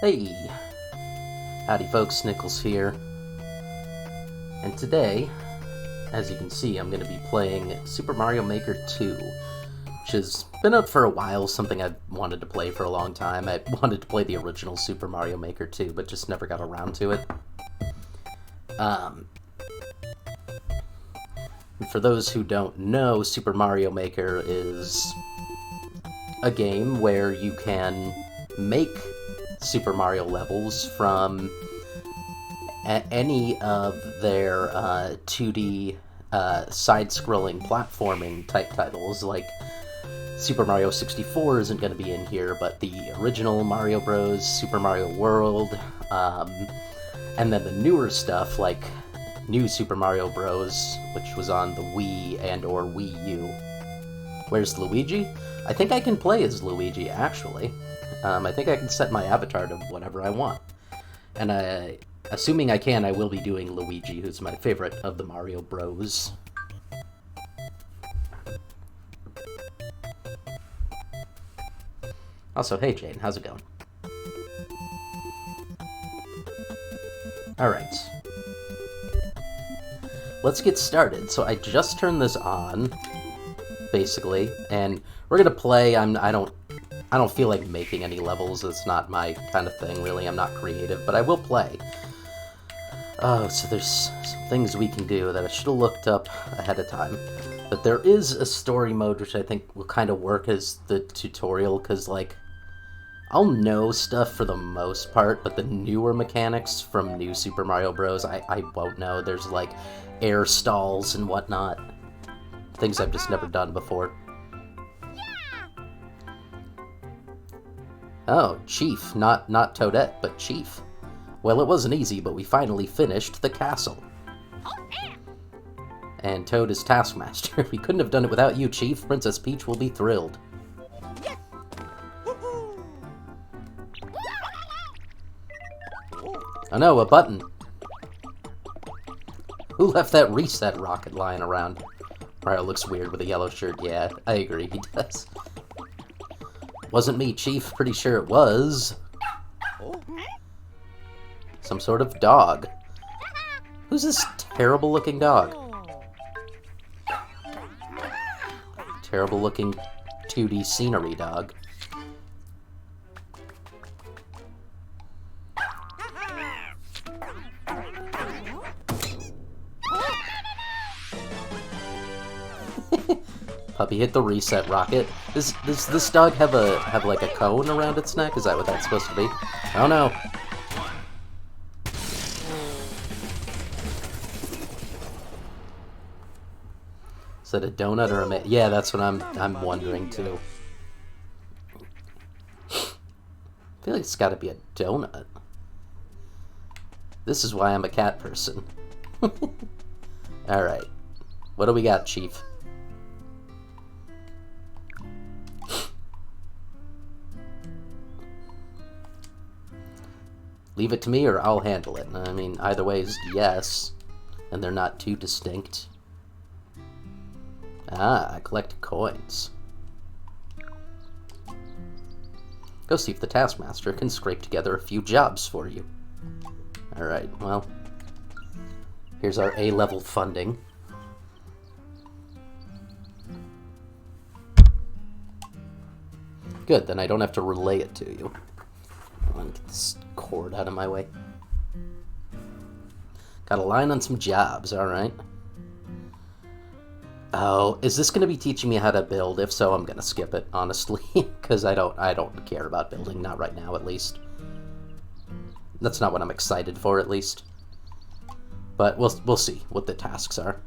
Hey! Howdy folks, Nichols here. And today, as you can see, I'm going to be playing Super Mario Maker 2, which has been out for a while, something I've wanted to play for a long time. I wanted to play the original Super Mario Maker 2, but just never got around to it. For those who don't know, Super Mario Maker is a game where you can make Super Mario levels from any of their 2D side-scrolling platforming type titles. Like Super Mario 64 isn't going to be in here, but the original Mario Bros, Super Mario World, and then the newer stuff like New Super Mario Bros, which was on the Wii and or Wii U. Where's Luigi? I think I can play as Luigi, actually. I think I can set my avatar to whatever I want. And assuming I can, I will be doing Luigi, who's my favorite of the Mario Bros. Also, hey Jane, how's it going? Alright. Let's get started. So I just turned this on, basically, and we're gonna play. I don't feel like making any levels. It's not my kind of thing, really. I'm not creative, but I will play. Oh, so there's some things we can do that I should have looked up ahead of time. But there is a story mode, which I think will kind of work as the tutorial, because, like, I'll know stuff for the most part, but the newer mechanics from New Super Mario Bros. I won't know. There's, like, air stalls and whatnot. Things I've just never done before. Oh, Chief. Not Toadette, but Chief. Well, it wasn't easy, but we finally finished the castle. And Toad is Taskmaster. We couldn't have done it without you, Chief. Princess Peach will be thrilled. Oh no, a button. Who left that reset rocket lying around? Mario looks weird with a yellow shirt. Yeah, I agree, he does. Wasn't me, Chief. Pretty sure it was. Some sort of dog. Who's this terrible-looking dog? Terrible-looking 2D scenery dog. Puppy hit the reset rocket. Does this dog have like a cone around its neck? Is that what that's supposed to be? Oh no. Is that a donut or a yeah, that's what I'm wondering too. I feel like it's gotta be a donut. This is why I'm a cat person. Alright. What do we got, Chief? Leave it to me or I'll handle it. I mean, either way is yes. And they're not too distinct. Ah, I collect coins. Go see if the Taskmaster can scrape together a few jobs for you. Alright, well. Here's our A-level funding. Good, then I don't have to relay it to you. I want to get this cord out of my way. Got a line on some jobs, alright. Oh, is this going to be teaching me how to build? If so, I'm going to skip it, honestly, because I don't care about building, not right now, at least. That's not what I'm excited for, at least. But we'll see what the tasks are.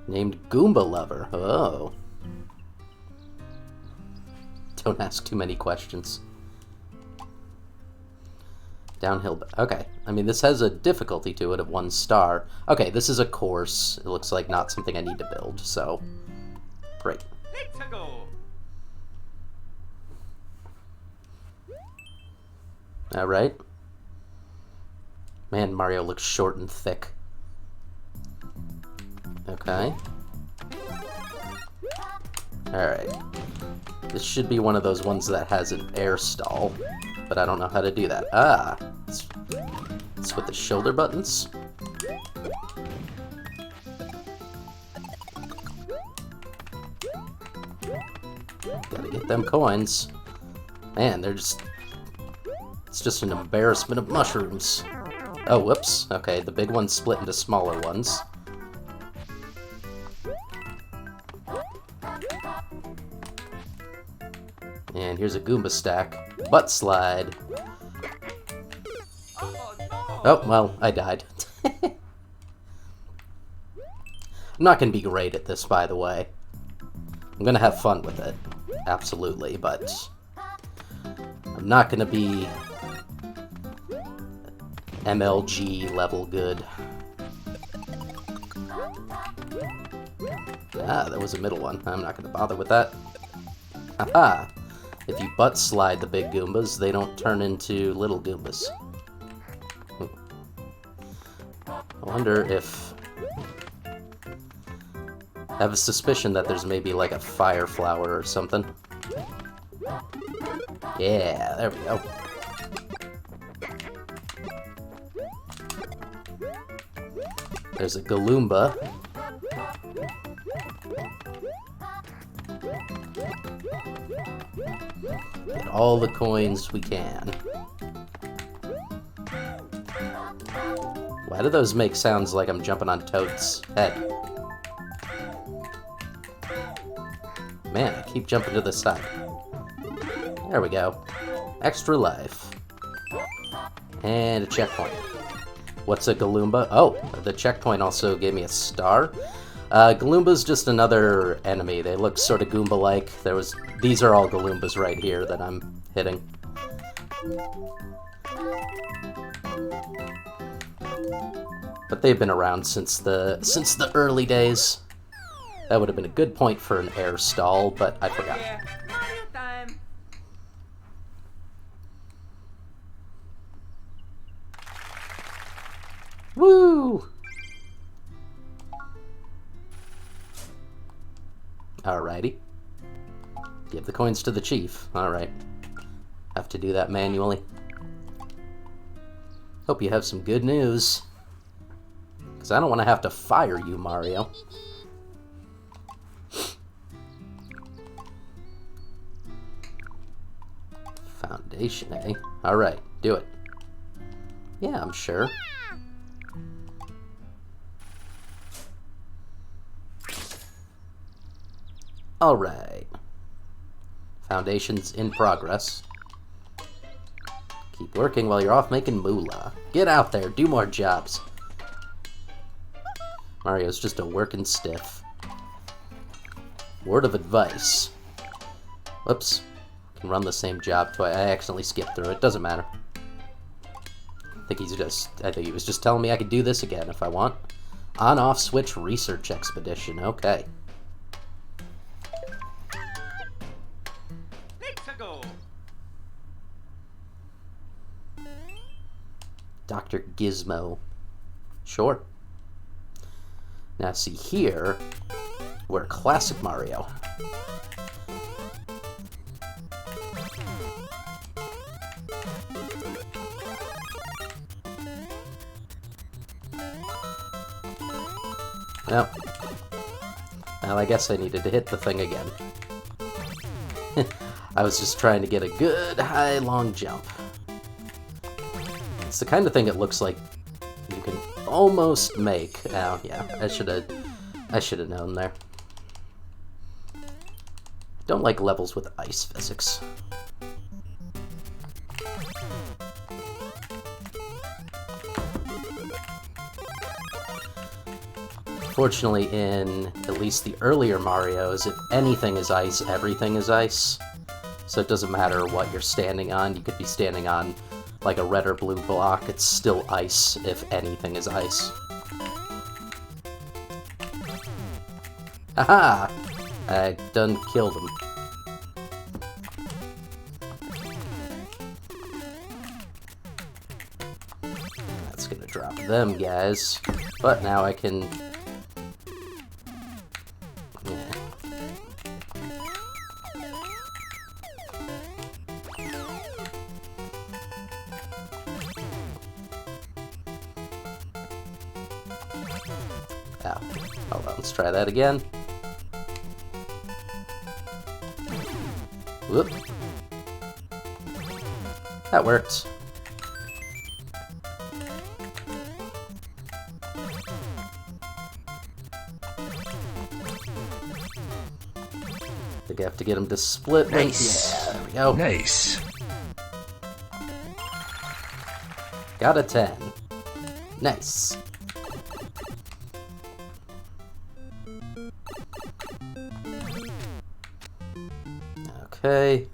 Named Goomba Lover. Oh. Don't ask too many questions. Downhill. Okay. I mean, this has a difficulty to it of 1 star. Okay, this is a course. It looks like not something I need to build, so great. Let's go. All right. Man, Mario looks short and thick. Okay. All right. This should be one of those ones that has an air stall. but I don't know how to do that. Ah, it's with the shoulder buttons. Gotta get them coins. Man, it's just an embarrassment of mushrooms. Oh, whoops. Okay, the big ones split into smaller ones. And here's a Goomba stack. Butt slide. Oh, well, I died. I'm not gonna be great at this, by the way. I'm gonna have fun with it. Absolutely, but I'm not gonna be MLG level good. Ah, there was a middle one. I'm not gonna bother with that. Haha! If you butt slide the big Goombas, they don't turn into little Goombas. I wonder if... I have a suspicion that there's maybe like a fire flower or something. Yeah, there we go. There's a Galoomba. Get all the coins we can. Why do those make sounds like I'm jumping on Toad's head? Man, I keep jumping to the side. There we go. Extra life. And a checkpoint. What's a Galoomba? Oh, the checkpoint also gave me a star. Galoomba's just another enemy. They look sort of Goomba-like. These are all Galoombas right here that I'm hitting. But they've been around since the early days. That would have been a good point for an air stall, but I forgot. Mario time. Woo! Alrighty. Give the coins to the chief. Alright. Have to do that manually. Hope you have some good news. Because I don't want to have to fire you, Mario. Foundation, eh? Alright, do it. Yeah, I'm sure. Alright. Foundation's in progress. Keep working while you're off making moolah. Get out there, do more jobs. Mario's just a working stiff. Word of advice. Whoops. Can run the same job twice. I accidentally skipped through it. Doesn't matter. I think he was just telling me I could do this again if I want. On-off switch research expedition. Okay. Let's go. Dr. Gizmo. Sure. Now see here, we're classic Mario. Well, I guess I needed to hit the thing again. I was just trying to get a good, high, long jump. It's the kind of thing it looks like you can almost make. Oh, yeah, I should have known there. Don't like levels with ice physics. Fortunately, in at least the earlier Marios, if anything is ice, everything is ice. So it doesn't matter what you're standing on. You could be standing on like a red or blue block. It's still ice if anything is ice. Haha! I done killed him. That's gonna drop them guys. But now I can... Oh, hold on, let's try that again. Whoop. That worked. I think I have to get him to split. Nice. Yeah, there we go. Nice. Got a 10. Nice. Okay.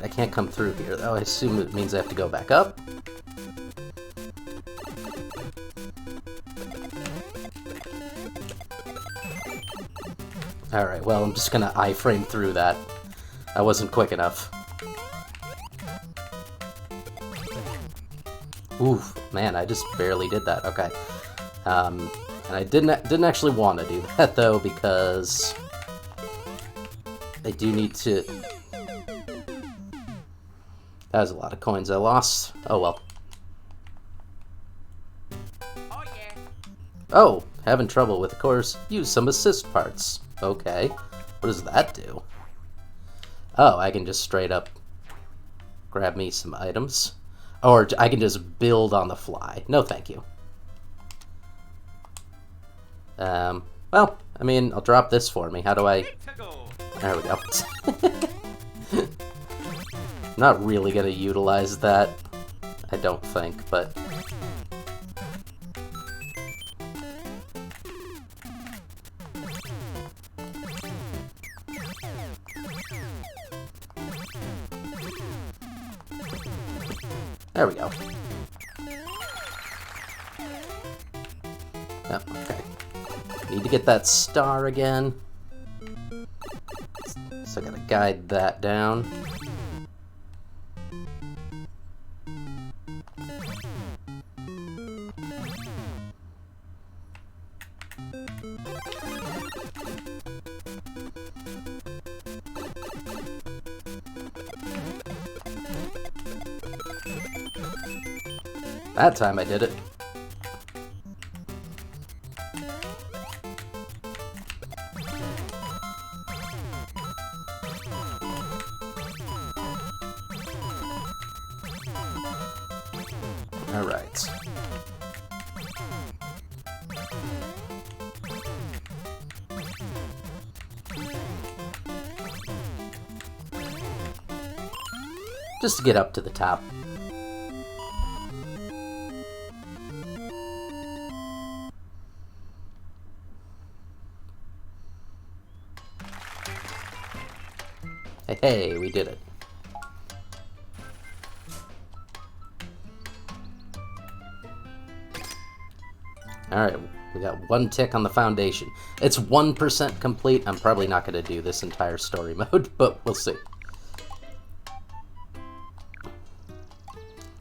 I can't come through here, though. I assume it means I have to go back up. Alright, well, I'm just gonna iframe through that. I wasn't quick enough. Oof, man, I just barely did that. Okay. And I didn't actually want to do that, though, because I do need to... That was a lot of coins I lost. Oh, well. Oh yeah. Oh, having trouble with the course. Use some assist parts. Okay. What does that do? Oh, I can just straight up grab me some items. Or I can just build on the fly. No, thank you. Well, I mean, I'll drop this for me. How do I... There we go. Not really gonna utilize that, I don't think, but... There we go. Oh, okay. Need to get that star again. So I gotta guide that down. That time I did it. All right. Just to get up to the top. Hey, we did it. Alright, we got one tick on the foundation. It's 1% complete. I'm probably not going to do this entire story mode, but we'll see.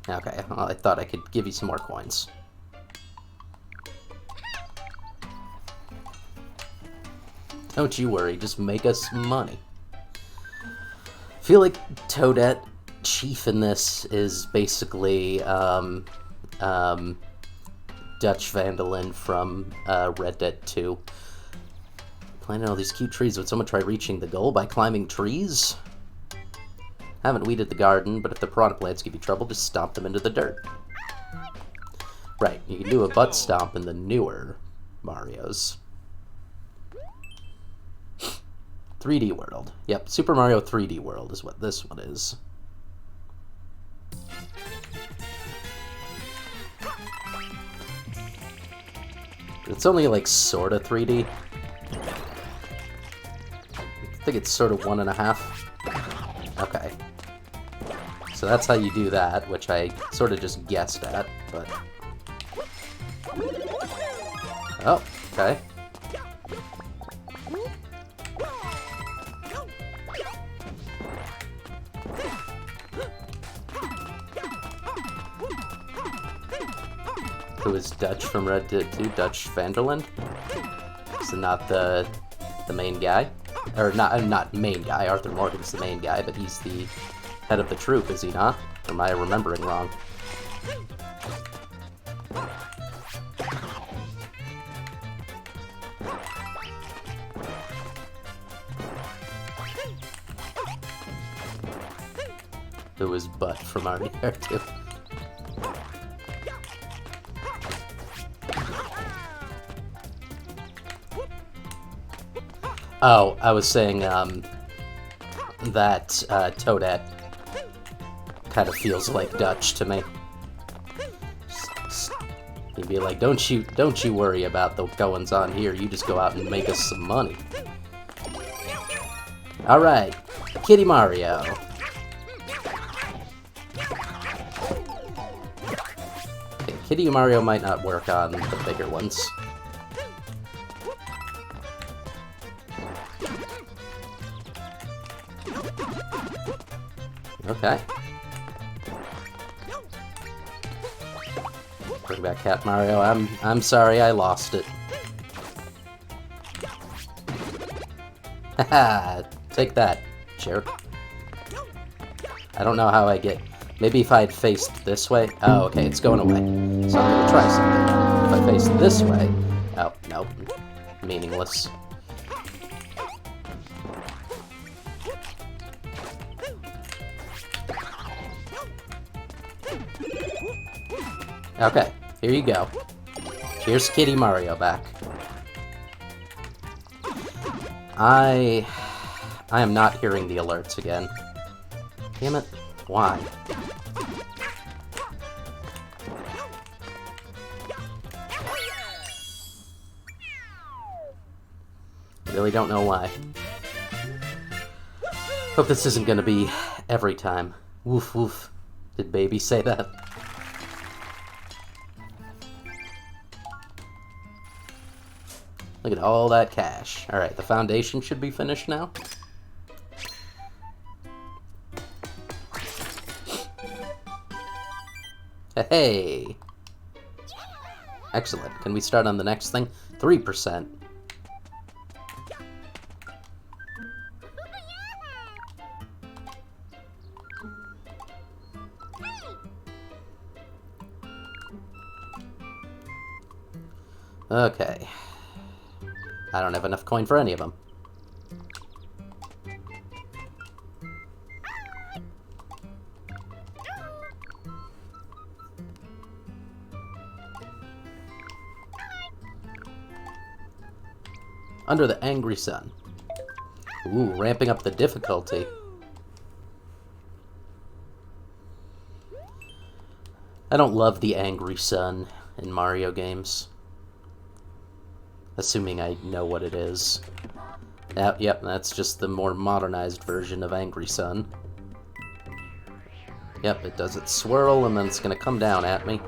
Okay, well, I thought I could give you some more coins. Don't you worry, just make us money. I feel like Toadette Chief in this is basically Dutch Vandalin from Red Dead 2. Planting all these cute trees. Would someone try reaching the goal by climbing trees? Haven't weeded the garden, but if the piranha plants give you trouble, just stomp them into the dirt. Right, you can do a butt stomp in the newer Marios. 3D World. Yep, Super Mario 3D World is what this one is. It's only like sorta 3D. I think it's sort of 1.5. Okay. So that's how you do that, which I sort of just guessed at, but... Oh, okay. Who is Dutch from Red Dead 2? Dutch Vanderland? Is it not the main guy? Or not main guy. Arthur Morgan's the main guy, but he's the head of the troop, is he not? Or am I remembering wrong? It was butt from RDR too. Oh, I was saying that Toadette kind of feels like Dutch to me. He'd be like, don't you worry about the goings on here. You just go out and make us some money. All right, Kitty Mario. Okay, Kitty Mario might not work on the bigger ones. Okay. Bring back Cat Mario. I'm sorry, I lost it. Haha, take that, jerk. I don't know how I get... Maybe if I had faced this way... Oh, okay, it's going away. So I'm gonna try something. If I face this way... Oh, no. Meaningless. Okay, here you go. Here's Kitty Mario back. I am not hearing the alerts again. Damn it. Why? Really don't know why. Hope this isn't gonna be every time. Woof woof. Did baby say that? Look at all that cash. Alright, the foundation should be finished now. Hey! Excellent. Can we start on the next thing? 3%. Okay. I don't have enough coin for any of them. Under the Angry Sun. Ooh, ramping up the difficulty. I don't love the Angry Sun in Mario games. Assuming I know what it is. Yep, that's just the more modernized version of Angry Sun. Yep, it does its swirl, and then it's gonna come down at me.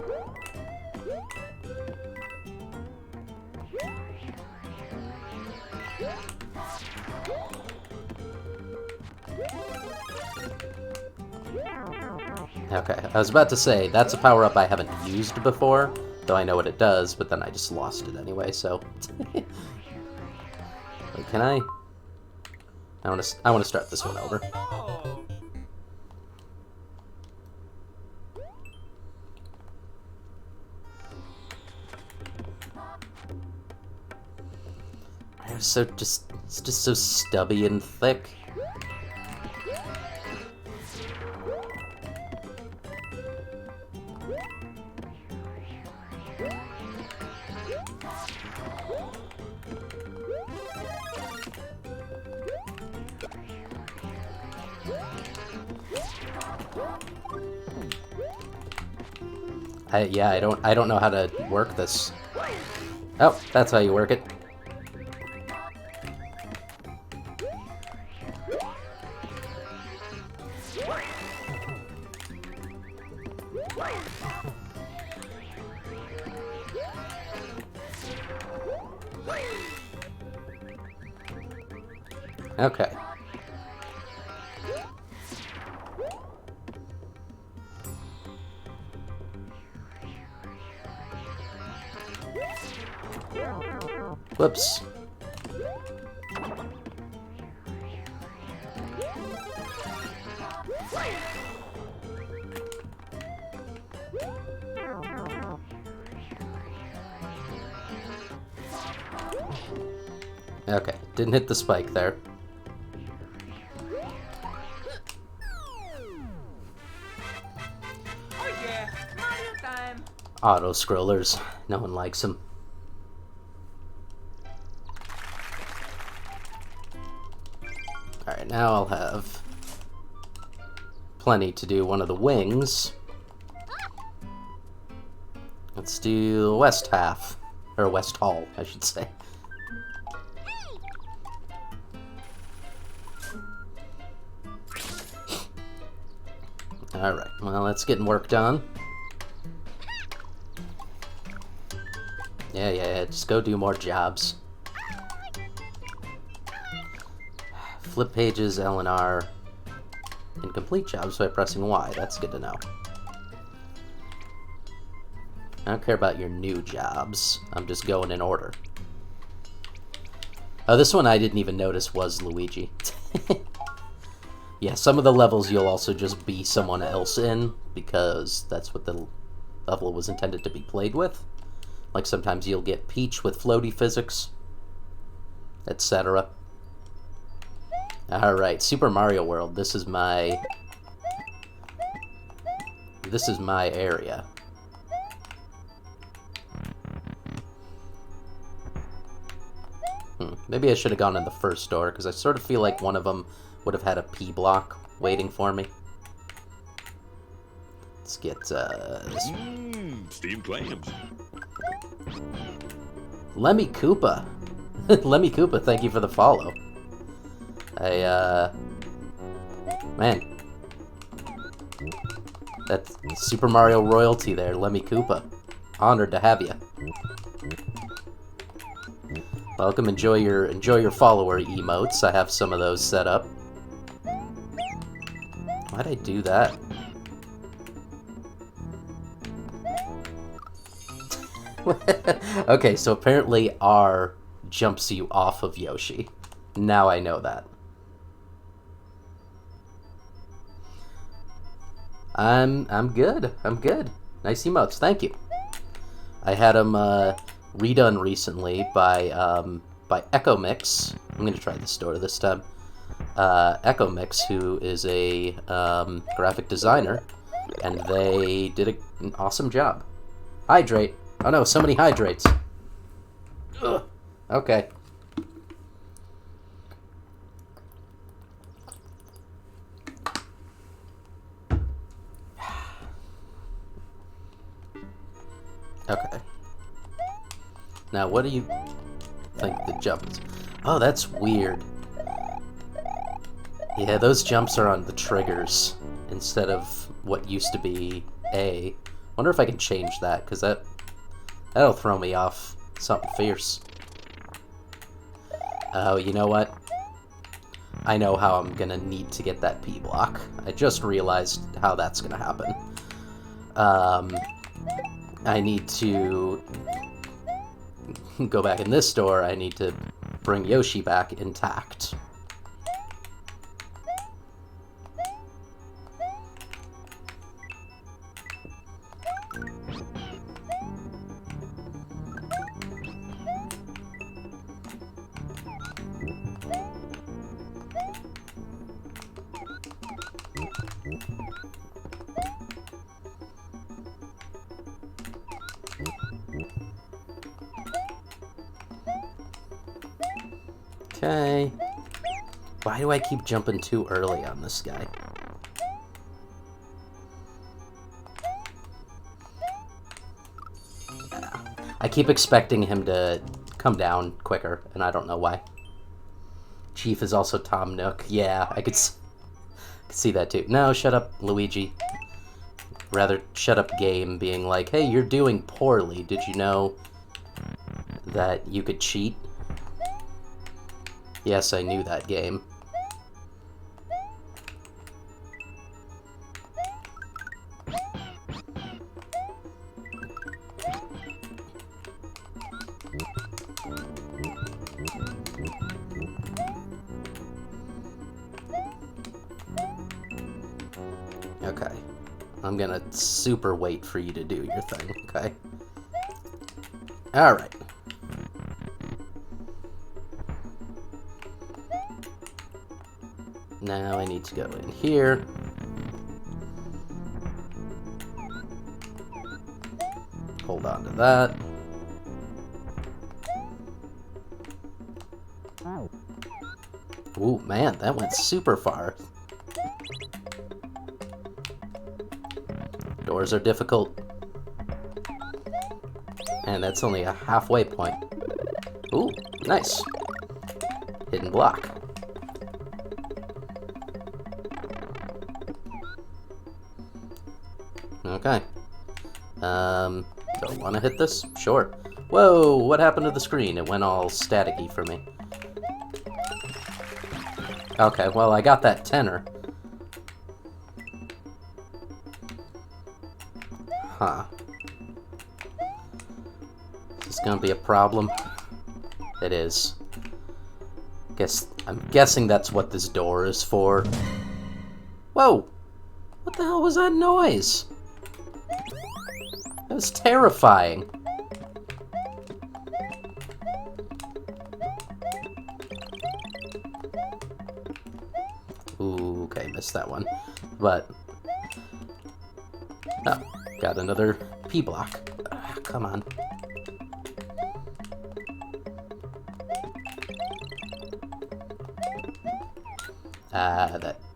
Okay, I was about to say, that's a power-up I haven't used before, though I know what it does, but then I just lost it anyway, so... Wait, can I want to start this one over. It's just so stubby and thick. Yeah, I don't know how to work this. Oh, that's how you work it. Okay. Whoops. Okay, didn't hit the spike there. Oh yeah, Mario time. Auto-scrollers. No one likes them. Alright, now I'll have plenty to do one of the wings. Let's do the west half. Or west hall, I should say. Alright, well, that's getting work done. Yeah, just go do more jobs. Flip pages, L and R, and complete jobs by pressing Y. That's good to know. I don't care about your new jobs. I'm just going in order. Oh, this one I didn't even notice was Luigi. Yeah, some of the levels you'll also just be someone else in, because that's what the level was intended to be played with. Like sometimes you'll get Peach with floaty physics, etc. Alright, Super Mario World. This is my area. Maybe I should have gone in the first door, because I sort of feel like one of them would have had a P block waiting for me. Let's get this. Steam clams. Lemmy Koopa. Lemmy Koopa, thank you for the follow. Man. That's Super Mario royalty there, Lemmy Koopa. Honored to have you. Welcome, enjoy your follower emotes. I have some of those set up. Why'd I do that? Okay, so apparently R jumps you off of Yoshi. Now I know that. I'm good. I'm good. Nice emotes. Thank you. I had them redone recently by Echo Mix. I'm gonna try the store this time. Echo Mix, who is a graphic designer, and they did an awesome job. Hydrate. Oh no, so many hydrates. Ugh. Okay. Okay. Now, what do you think the jump is? Oh, that's weird. Yeah, those jumps are on the triggers instead of what used to be A. Wonder if I can change that, because that'll throw me off something fierce. Oh, you know what? I know how I'm gonna need to get that P block. I just realized how that's gonna happen. I need to go back in this door. I need to bring Yoshi back intact. Okay. Why do I keep jumping too early on this guy? I keep expecting him to come down quicker, and I don't know why. Chief is also Tom Nook. Yeah, I could see that too. No, shut up, Luigi. Rather, shut up, game, being like, hey, you're doing poorly. Did you know that you could cheat? Yes, I knew that, game. Okay. I'm gonna super wait for you to do your thing, okay? Alright. Now I need to go in here. Hold on to that. Ooh, man, that went super far. Doors are difficult. And that's only a halfway point. Ooh, nice. Hidden block. Okay. Don't want to hit this? Sure. Whoa, what happened to the screen? It went all staticky for me. Okay, well, I got that tenor. Huh. Is this gonna be a problem? It is. I'm guessing that's what this door is for. Whoa! What the hell was that noise? That was terrifying. Ooh, okay, missed that one. But... oh, got another P block. Come on.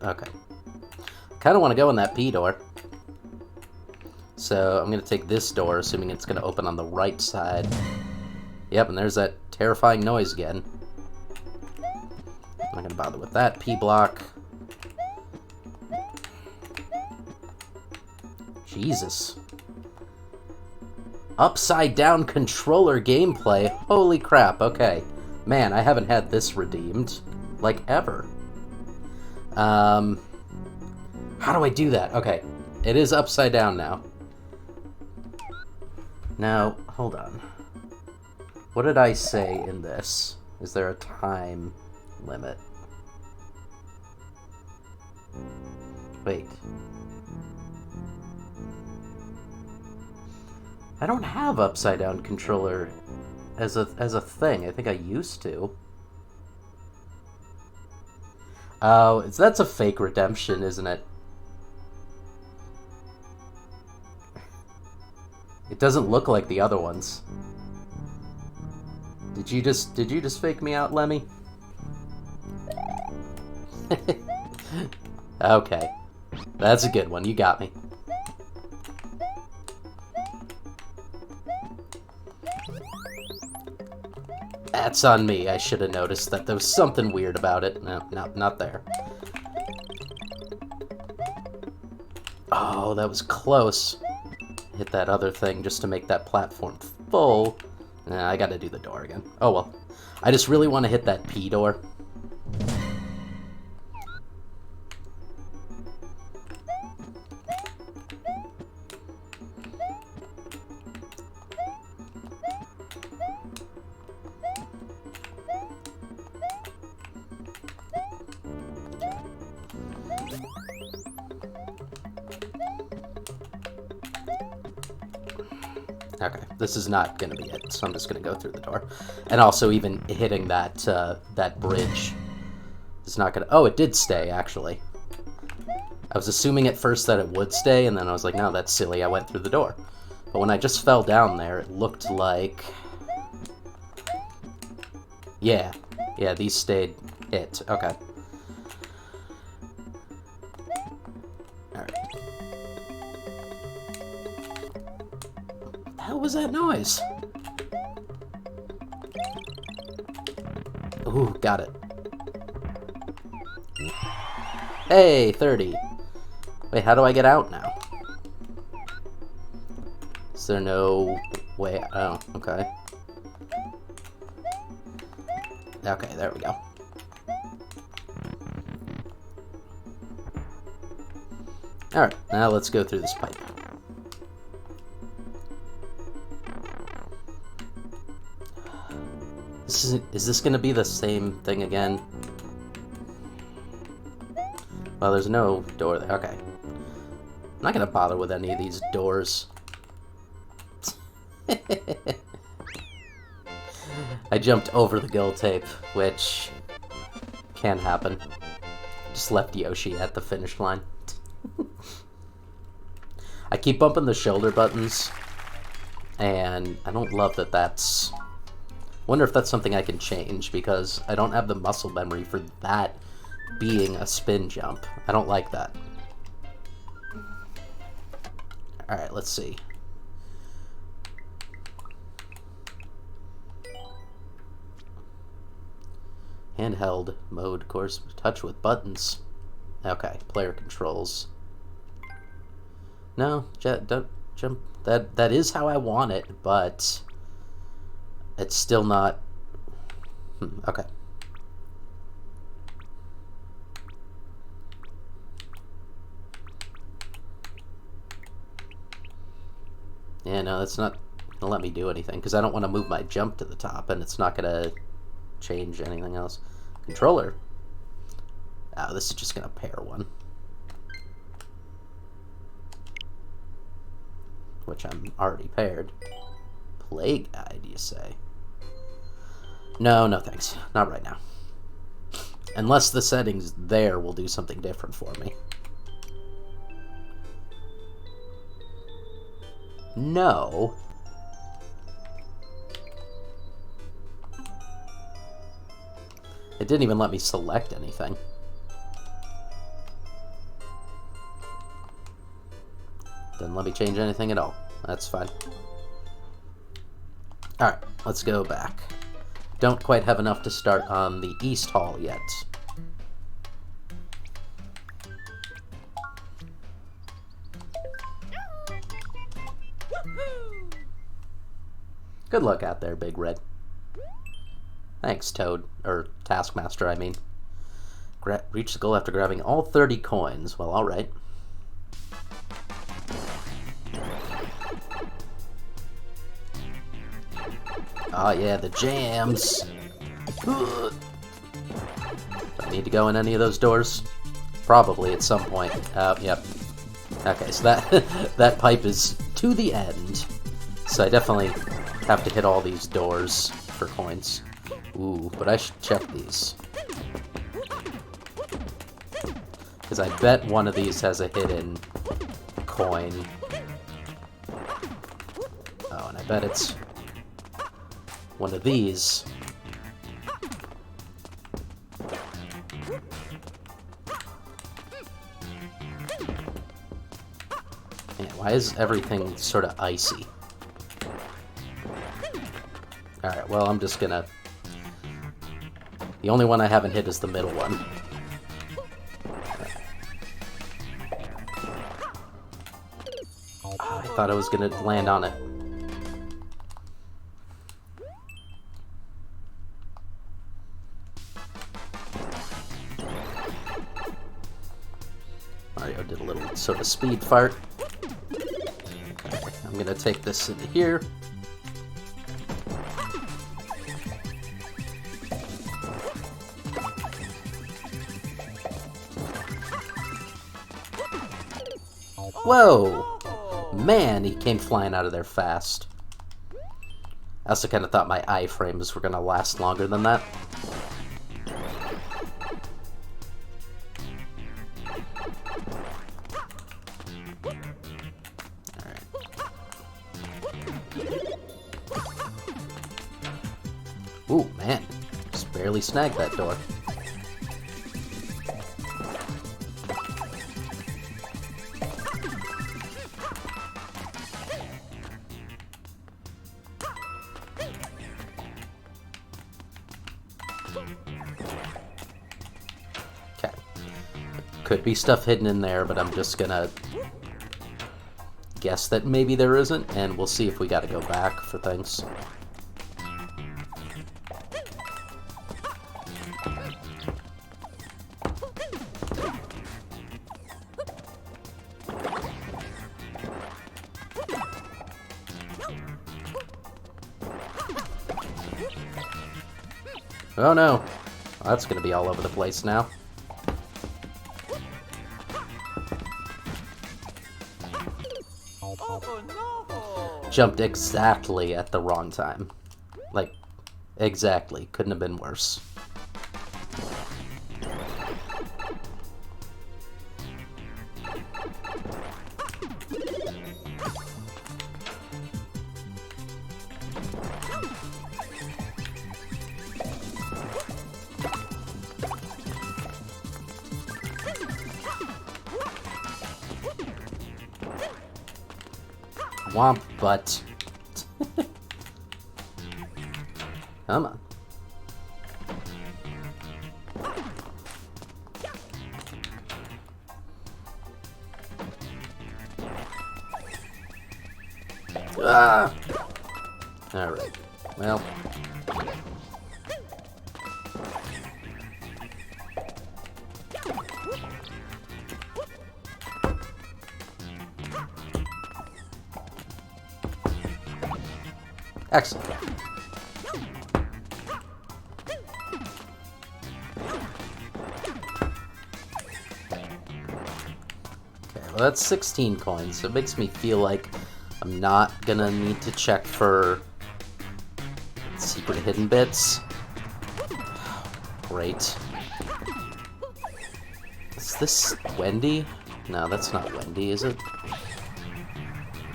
Okay. Kind of want to go in that P door. So I'm going to take this door, assuming it's going to open on the right side. Yep, and there's that terrifying noise again. I'm not going to bother with that P block. Jesus. Upside down controller gameplay. Holy crap, okay. Man, I haven't had this redeemed, like, ever. How do I do that? Okay, it is upside down now. Now, hold on. What did I say in this? Is there a time limit? Wait. I don't have upside down controller as a thing. I think I used to. Oh, that's a fake redemption, isn't it? It doesn't look like the other ones. Did you just fake me out, Lemmy? Okay. That's a good one. You got me. That's on me. I should have noticed that there was something weird about it. No, not there. Oh, that was close. Hit that other thing just to make that platform full. Nah, I gotta do the door again. Oh well. I just really want to hit that P door. Okay, this is not going to be it, so I'm just going to go through the door. And also, even hitting that that bridge is not going to... oh, it did stay, actually. I was assuming at first that it would stay, and then I was like, no, that's silly, I went through the door. But when I just fell down there, it looked like... yeah, these stayed hit. Okay. What was that noise? Ooh, got it. Hey, 30. Wait, how do I get out now? Is there no way? Oh, okay. Okay, there we go. Alright, now let's go through this pipe. Is this going to be the same thing again? Well, there's no door there. Okay. I'm not going to bother with any of these doors. I jumped over the gill tape, which can happen. Just left Yoshi at the finish line. I keep bumping the shoulder buttons, and I don't love that that's... Wonder if that's something I can change, because I don't have the muscle memory for that being a spin jump. I don't like that. Alright, let's see. Handheld mode, course, touch with buttons. Okay, player controls. No, don't jump. That is how I want it, but it's still not. Okay. Yeah, no, that's not gonna let me do anything because I don't want to move my jump to the top, and it's not gonna change anything else. Controller. Oh, this is just gonna pair one. Which I'm already paired. Play guide, you say? No, no thanks. Not right now. Unless the settings there will do something different for me. No. It didn't even let me select anything. Didn't let me change anything at all. That's fine. Alright, let's go back. Don't quite have enough to start on the East Hall yet. Good luck out there, Big Red. Thanks, Toad. Or Taskmaster, I mean. Reach the goal after grabbing all 30 coins. Well, alright. Oh yeah, the jams! Do I need to go in any of those doors? Probably at some point. Yep. Okay, so that pipe is to the end. So I definitely have to hit all these doors for coins. Ooh, but I should check these. Because I bet one of these has a hidden coin. Oh, and I bet it's one of these. Man, why is everything sort of icy? Alright, well, I'm just gonna... The only one I haven't hit is the middle one. Oh, I thought I was gonna land on it. Mario did a little sort of speed fart. Okay, I'm gonna take this into here. Whoa! Man, he came flying out of there fast. I also kind of thought my iframes were going to last longer than that. Alright. Ooh, man. Just barely snagged that door. Okay. Could be stuff hidden in there, but I'm just gonna guess that maybe there isn't, and we'll see if we gotta go back for things. Oh no, that's gonna be all over the place now. Oh no! Jumped exactly at the wrong time. Like, exactly. Couldn't have been worse. swamp, but... Come on. Ah! Alright. Well... Excellent. Okay, well that's 16 coins, so it makes me feel like I'm not gonna need to check for secret hidden bits. Great. Is this Wendy? No, that's not Wendy, is it?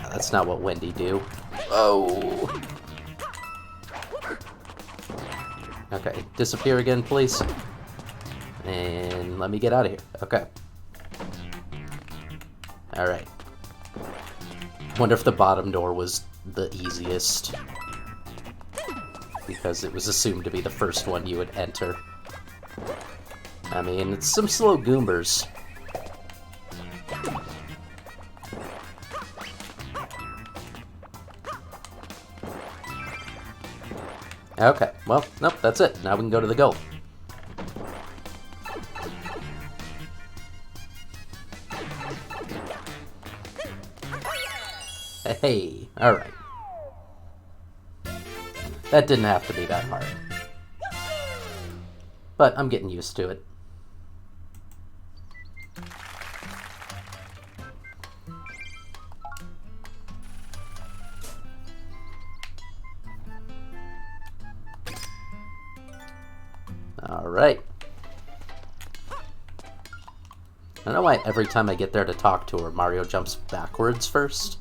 No, that's not what Wendy do. Oh! Okay, disappear again, please. And let me get out of here. Okay. Alright. Wonder if the bottom door was the easiest. Because it was assumed to be the first one you would enter. I mean, it's some slow goombers. Okay, well, nope, that's it. Now we can go to the goal. Hey, alright. That didn't have to be that hard. But I'm getting used to it. Alright. I don't know why every time I get there to talk to her, Mario jumps backwards first.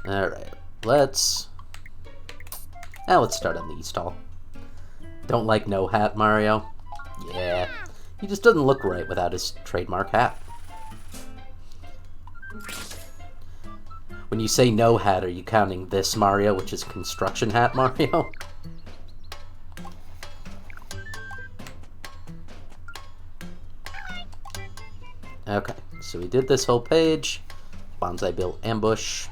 Alright, let's start on the East Hall. Don't like no hat, Mario? Yeah, he just doesn't look right without his trademark hat. When you say no hat, are you counting this Mario, which is construction hat Mario? Okay, so we did this whole page. Bonsai Bill ambush.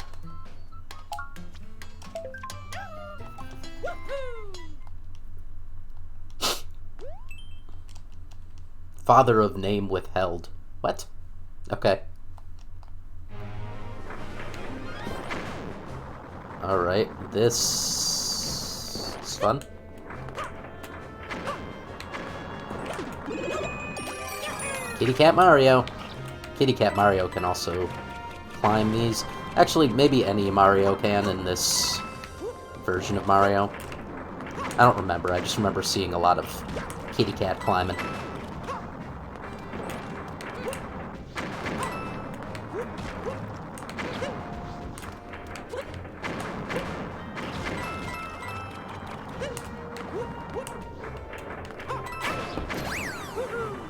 Father of name withheld. What? Okay. Alright, this is fun. Kitty Cat Mario. Kitty Cat Mario can also climb these. Actually, maybe any Mario can in this version of Mario. I don't remember. I just remember seeing a lot of Kitty Cat climbing.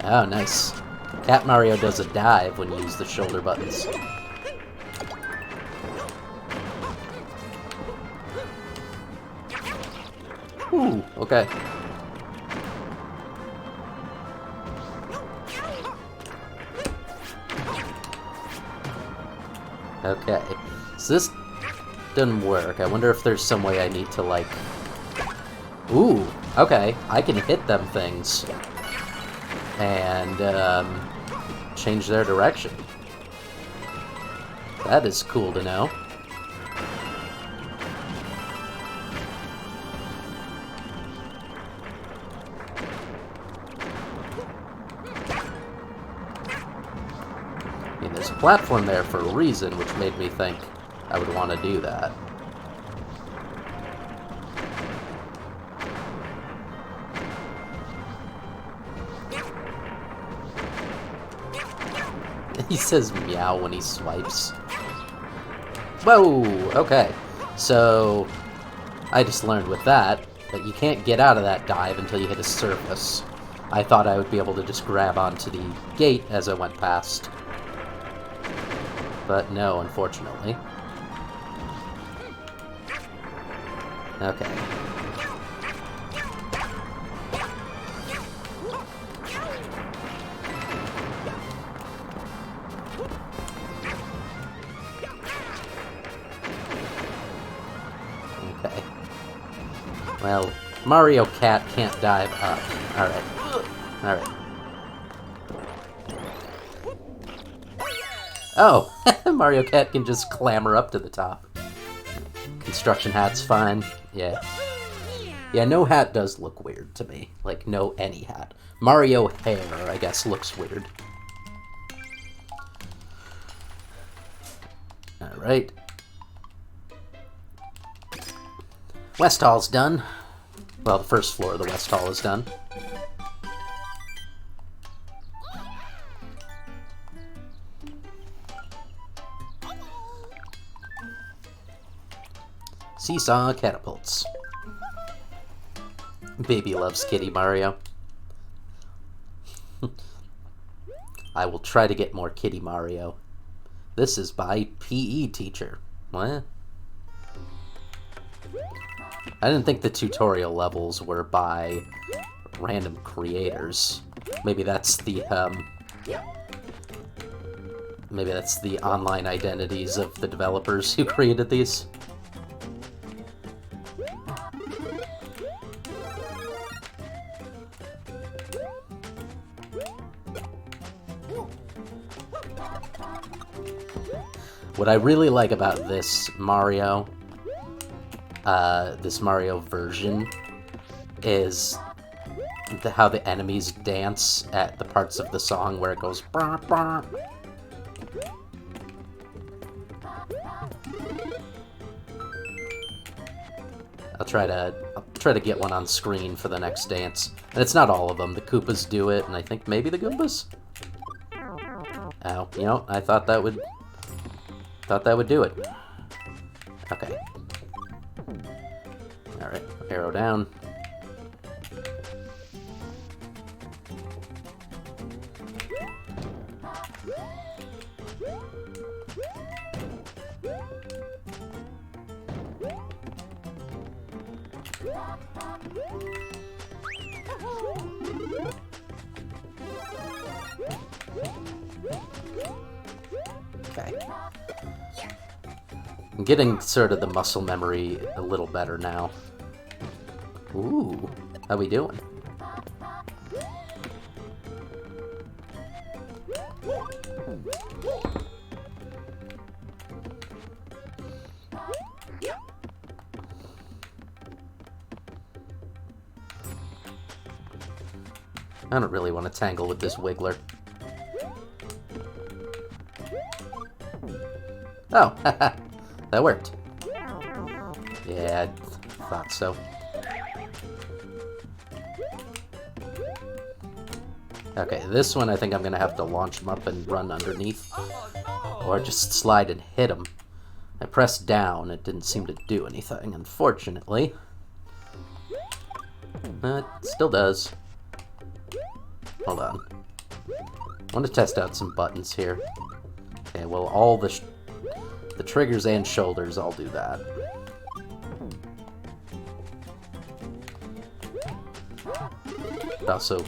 Oh, nice. Cat Mario does a dive when you use the shoulder buttons. Ooh, okay. Okay, so this doesn't work. I wonder if there's some way I need to, like... Ooh, okay, I can hit them things. And, change their direction. That is cool to know. I mean, there's a platform there for a reason, which made me think I would want to do that. He says meow when he swipes. Whoa! Okay. So, I just learned with that you can't get out of that dive until you hit a surface. I thought I would be able to just grab onto the gate as I went past. But no, unfortunately. Okay. Okay. Well, Mario Cat can't dive up. Alright. Alright. Oh! Mario Cat can just clamber up to the top. Construction hat's fine. Yeah. Yeah, no hat does look weird to me. Like, no any hat. Mario hair, I guess, looks weird. Alright. West Hall's done. Well, the first floor of the West Hall is done. Seesaw catapults. Baby loves Kitty Mario. I will try to get more Kitty Mario. This is by PE teacher. What? I didn't think the tutorial levels were by random creators. Maybe that's the online identities of the developers who created these. What I really like about this Mario version is how the enemies dance at the parts of the song where it goes bah, bah. I'll try to get one on screen for the next dance. And it's not all of them. The Koopas do it, and I think maybe the Goombas? Oh, you know, I thought that would do it. Okay. Alright, arrow down. Okay. I'm getting sort of the muscle memory a little better now. Ooh, how we doing? I don't really want to tangle with this Wiggler. Oh, haha, that worked. Yeah, I thought so. Okay, this one I think I'm going to have to launch him up and run underneath. Or just slide and hit him. I pressed down, it didn't seem to do anything, unfortunately. It still does. Hold on. I want to test out some buttons here. Okay, well, all the triggers and shoulders, I'll do that. Could also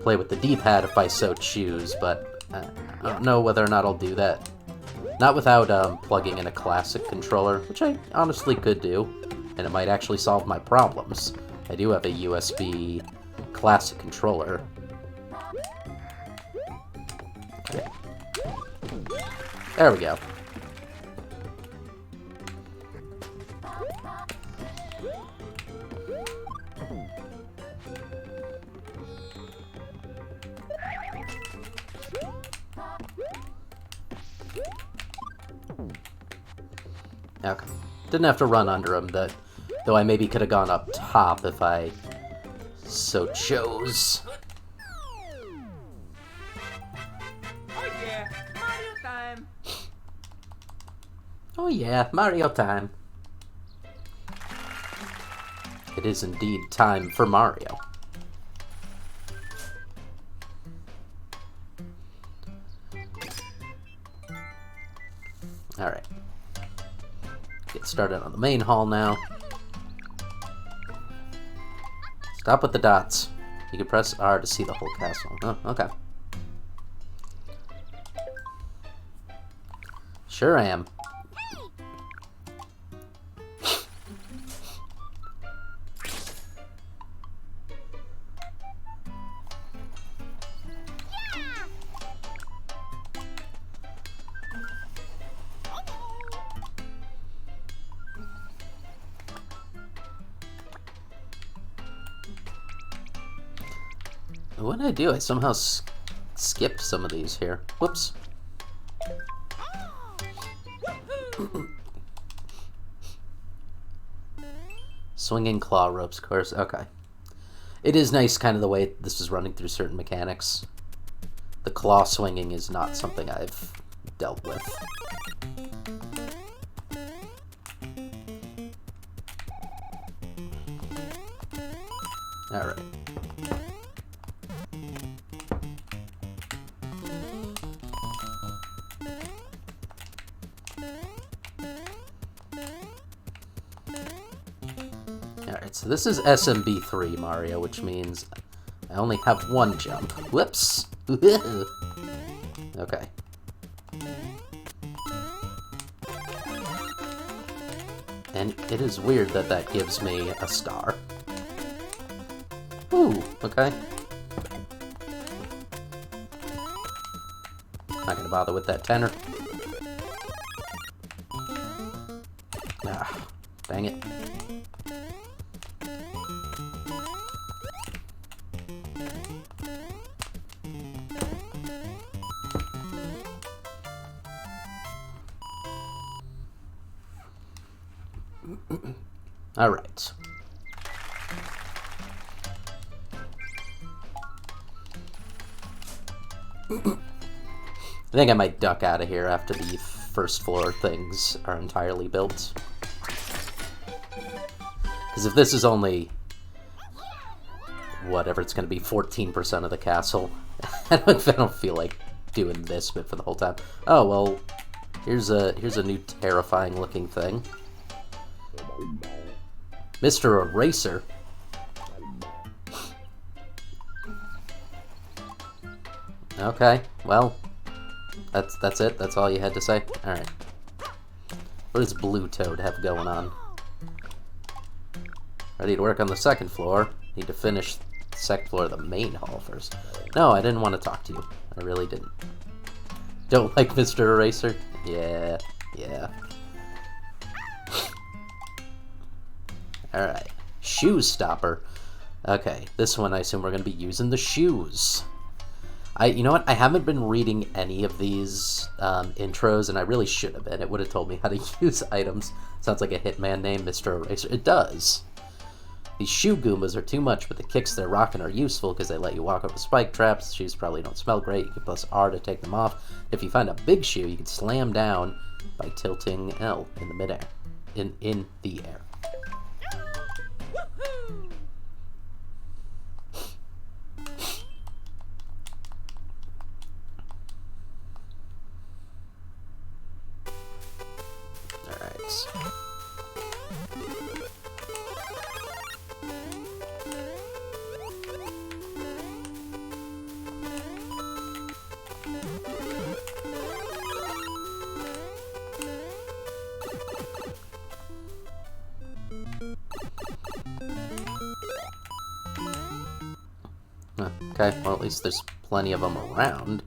play with the D-pad if I so choose, but I don't know whether or not I'll do that. Not without plugging in a classic controller, which I honestly could do, and it might actually solve my problems. I do have a USB classic controller. Okay. There we go. Okay. Didn't have to run under him, though I maybe could have gone up top if I so chose. Oh yeah, Mario time! Oh yeah, Mario time. It is indeed time for Mario. Alright. Get started on the main hall now. Stop with the dots. You can press R to see the whole castle. Oh, okay. Sure I am. What did I do? I somehow skipped some of these here. Whoops. Swinging claw ropes course. Okay. It is nice kind of the way this is running through certain mechanics. The claw swinging is not something I've dealt with. Alright. Alright, so this is SMB3 Mario, which means I only have one jump. Whoops! Okay. And it is weird that that gives me a star. Ooh, okay. Not gonna bother with that tenor. Ah, dang it. All right. I think I might duck out of here after the first floor things are entirely built. Because if this is only, whatever, it's going to be 14% of the castle, I don't feel like doing this bit for the whole time. Oh, well, here's a new terrifying looking thing. Mr. Eraser. Okay, well, that's it. That's all you had to say? Alright. What does Blue Toad have going on? Ready to work on the second floor. Need to finish the second floor of the main hall first. No, I didn't want to talk to you. I really didn't. Don't like Mr. Eraser? Yeah, yeah. Alright. Shoe Stopper. Okay, this one I assume we're going to be using the shoes. You know what? I haven't been reading any of these intros, and I really should have been. It would have told me how to use items. Sounds like a Hitman name, Mr. Eraser. It does. These shoe Goombas are too much, but the kicks they're rocking are useful because they let you walk over spike traps. The shoes probably don't smell great. You can press R to take them off. If you find a big shoe, you can slam down by tilting L in the midair. In the air. Okay, well at least there's plenty of them around.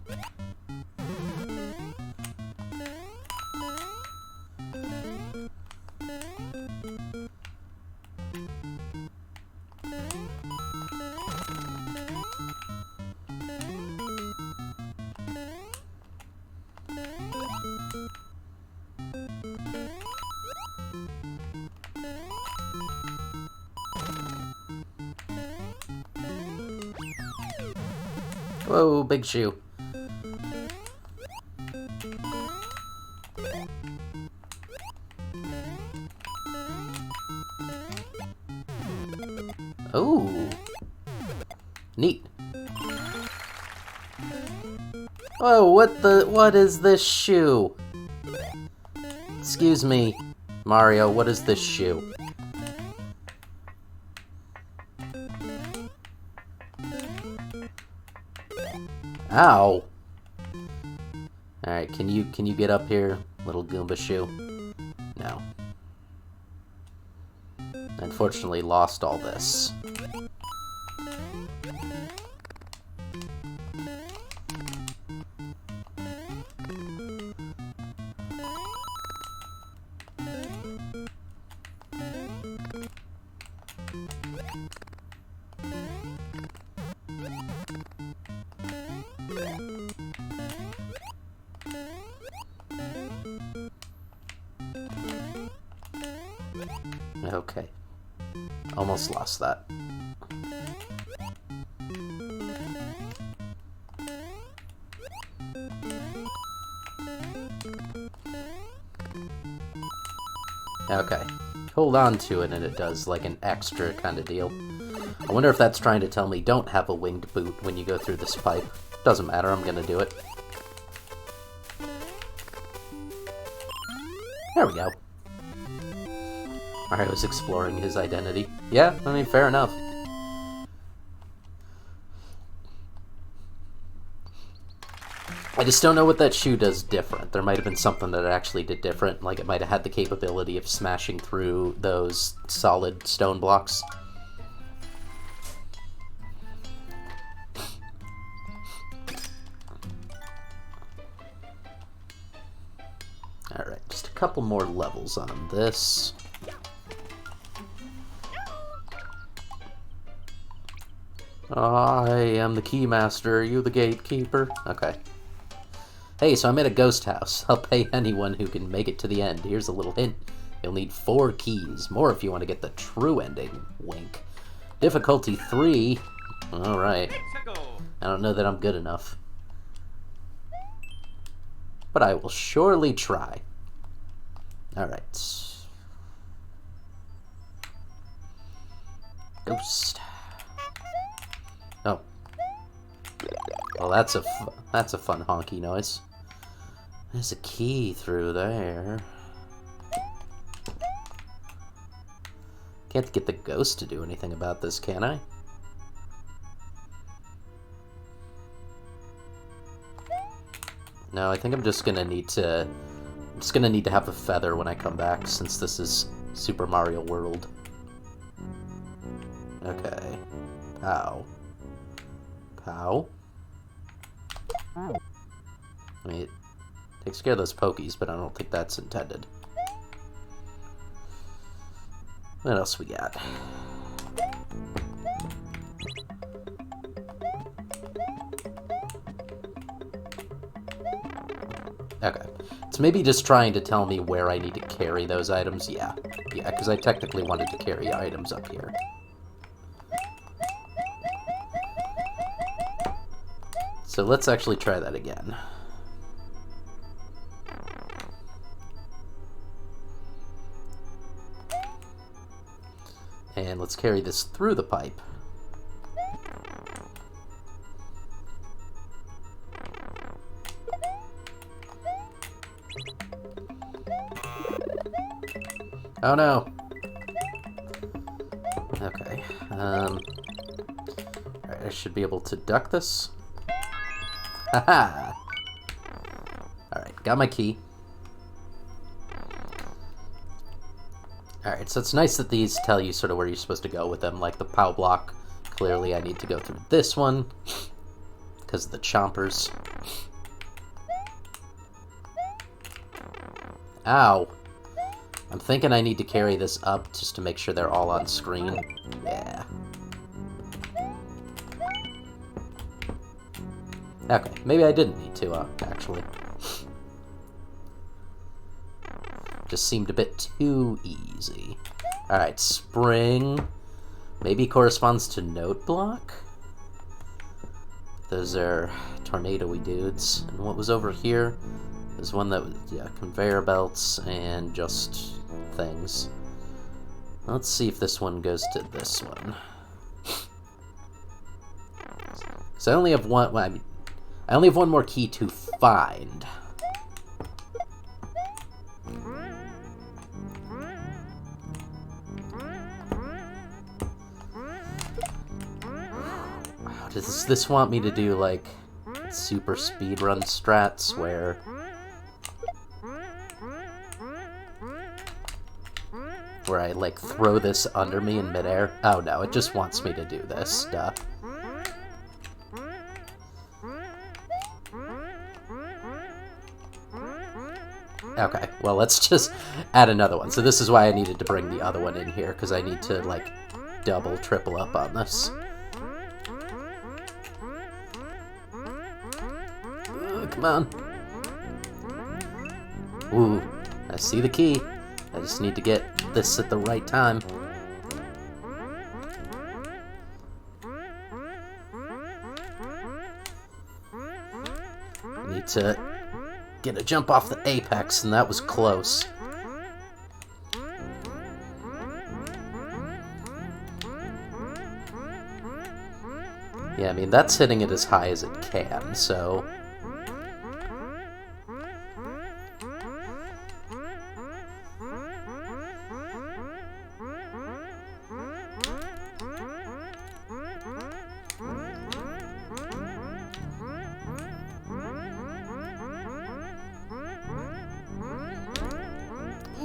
Whoa, big shoe. Oh, neat. Oh, what is this shoe? Excuse me, Mario, what is this shoe? Ow! Alright, can you get up here, little Goomba shoe? No. Unfortunately, lost all this. Okay. Almost lost that. Okay. Hold on to it and it does like an extra kind of deal. I wonder if that's trying to tell me don't have a winged boot when you go through this pipe. Doesn't matter, I'm gonna do it. There we go. Mario's exploring his identity. Yeah, I mean, fair enough. I just don't know what that shoe does different. There might have been something that it actually did different, like it might have had the capability of smashing through those solid stone blocks. Alright, just a couple more levels on this. I am the keymaster, you the gatekeeper. Okay. Hey, so I'm at a ghost house. I'll pay anyone who can make it to the end. Here's a little hint. You'll need 4 keys. More if you want to get the true ending. Wink. Difficulty 3. Alright. I don't know that I'm good enough. But I will surely try. Alright. Ghost. Oh. Well, that's a fun honky noise. There's a key through there. Can't get the ghost to do anything about this, can I? No, I think I'm just gonna need to have the feather when I come back, since this is Super Mario World. Okay. Pow. Pow. I mean, it takes care of those pokies, but I don't think that's intended. What else we got? Okay. It's maybe just trying to tell me where I need to carry those items. Yeah. Yeah, because I technically wanted to carry items up here. So let's actually try that again. And let's carry this through the pipe. Oh no! Okay. Alright, I should be able to duck this. Haha! Alright, got my key. Alright, so it's nice that these tell you sort of where you're supposed to go with them, like the POW block. Clearly I need to go through this one, because of the chompers. Ow! I'm thinking I need to carry this up just to make sure they're all on screen. Yeah. Okay, maybe I didn't need to, actually. Just seemed a bit too easy. Alright, spring. Maybe corresponds to note block? Those are tornado-y dudes. And what was over here? There's one that was, yeah, conveyor belts and just things. Let's see if this one goes to this one. So I only have one, well, I only have one more key to find. Does this want me to do, like... super speedrun strats where I, like, throw this under me in midair. Oh no, it just wants me to do this. Duh. Okay, well, let's just add another one. So this is why I needed to bring the other one in here, because I need to, like, double, triple up on this. Come on. Ooh, I see the key. I just need to get this at the right time. I need to get a jump off the apex, and that was close. Yeah, I mean, that's hitting it as high as it can, so...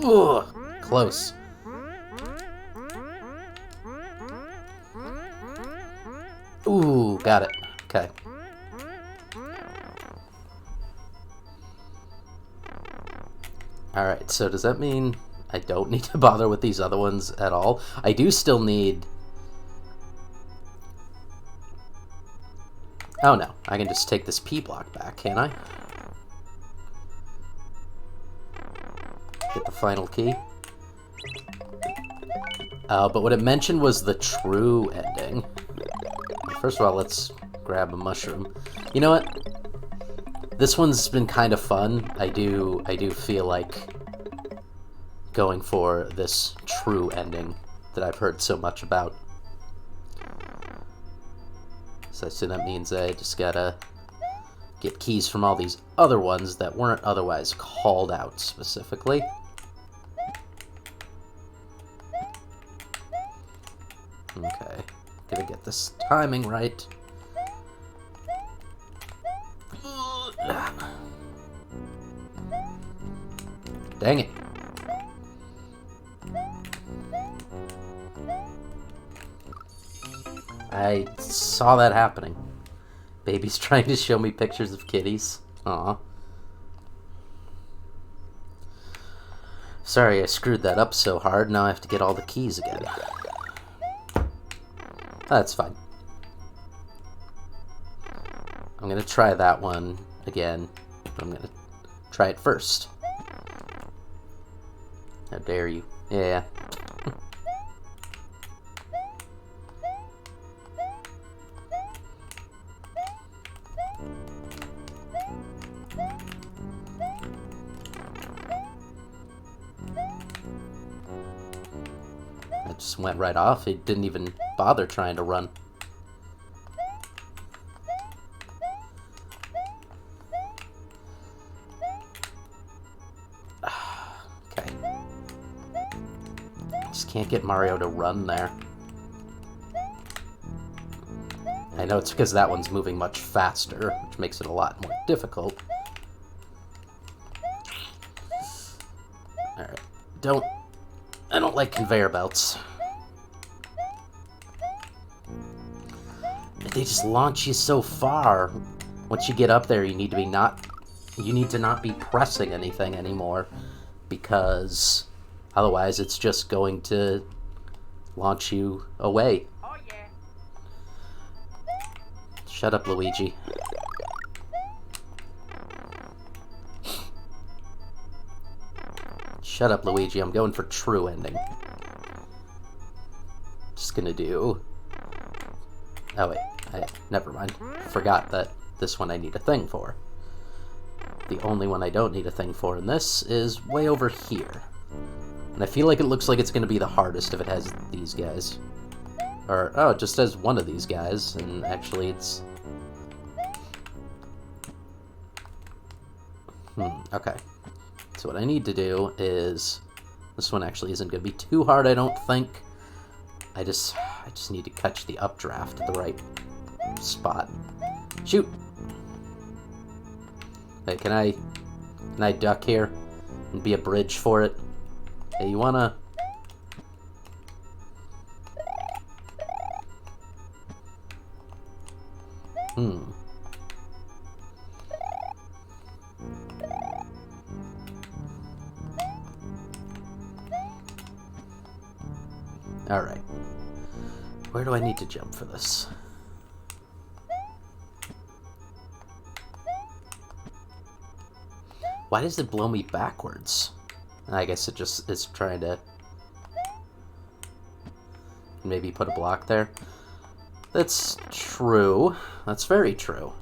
Ugh, close. Ooh, got it. Okay. Alright, so does that mean I don't need to bother with these other ones at all? I do still need... Oh no, I can just take this P block back, can't I? Get the final key. But what it mentioned was the true ending. First of all, let's grab a mushroom. You know what? This one's been kind of fun. I do feel like going for this true ending that I've heard so much about. So that means I just gotta get keys from all these other ones that weren't otherwise called out specifically. Okay, gotta get this timing right. Dang it. I saw that happening. Baby's trying to show me pictures of kitties. Aw. Sorry I screwed that up so hard. Now I have to get all the keys again. That's fine. I'm gonna try that one again. I'm gonna try it first. How dare you? Yeah. It just went right off. It didn't even bother trying to run. Okay. Just can't get Mario to run there. I know it's because that one's moving much faster, which makes it a lot more difficult. Alright. I don't like conveyor belts. They just launch you so far. Once you get up there, you need to not be pressing anything anymore, because otherwise it's just going to launch you away. Oh yeah. Shut up, Luigi. Shut up, Luigi. I'm going for true ending. Just gonna do... Oh, wait. Never mind. Forgot that this one I need a thing for. The only one I don't need a thing for in this is way over here. And I feel like it looks like it's gonna be the hardest if it has these guys. Or, oh, it just has one of these guys, and actually it's... Okay. So what I need to do is... This one actually isn't going to be too hard, I don't think. I just need to catch the updraft at the right spot. Shoot! Hey, can I duck here and be a bridge for it? Hey, you wanna... Alright. Where do I need to jump for this? Why does it blow me backwards? I guess it just is trying to maybe put a block there. That's true. That's very true.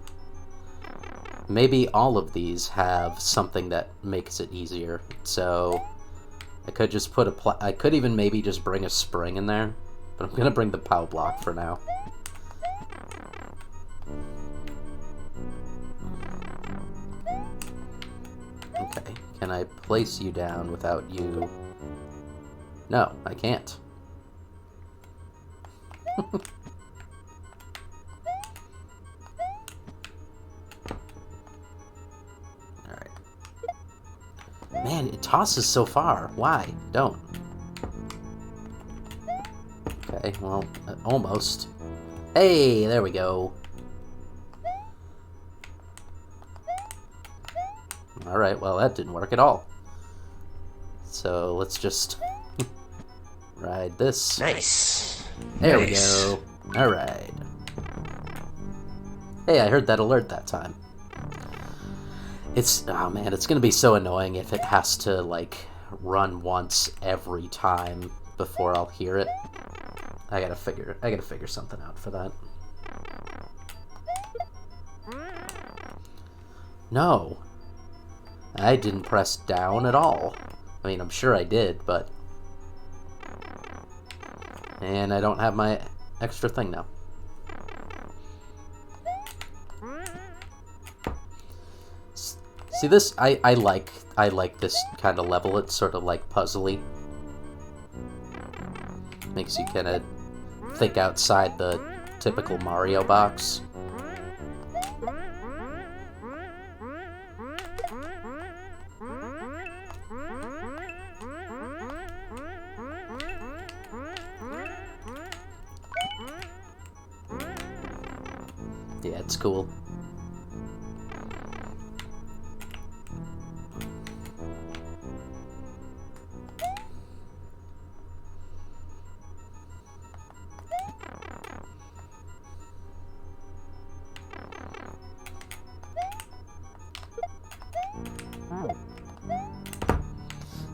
Maybe all of these have something that makes it easier. So I could just put I could even maybe just bring a spring in there, but I'm gonna bring the POW block for now. Okay, can I place you down without you? No, I can't. Alright. Man, it tosses so far. Why? Don't. Okay, well, almost. Hey, there we go. Alright, well, that didn't work at all. So, let's just ride this. Nice. There we go. Alright. Hey, I heard that alert that time. Oh man, it's gonna be so annoying if it has to, like, run once every time before I'll hear it. I gotta figure something out for that. No. I didn't press down at all. I mean, I'm sure I did, but... And I don't have my extra thing now. See this? I like this kind of level. It's sort of like puzzly. Makes you kind of think outside the typical Mario box. Yeah, it's cool.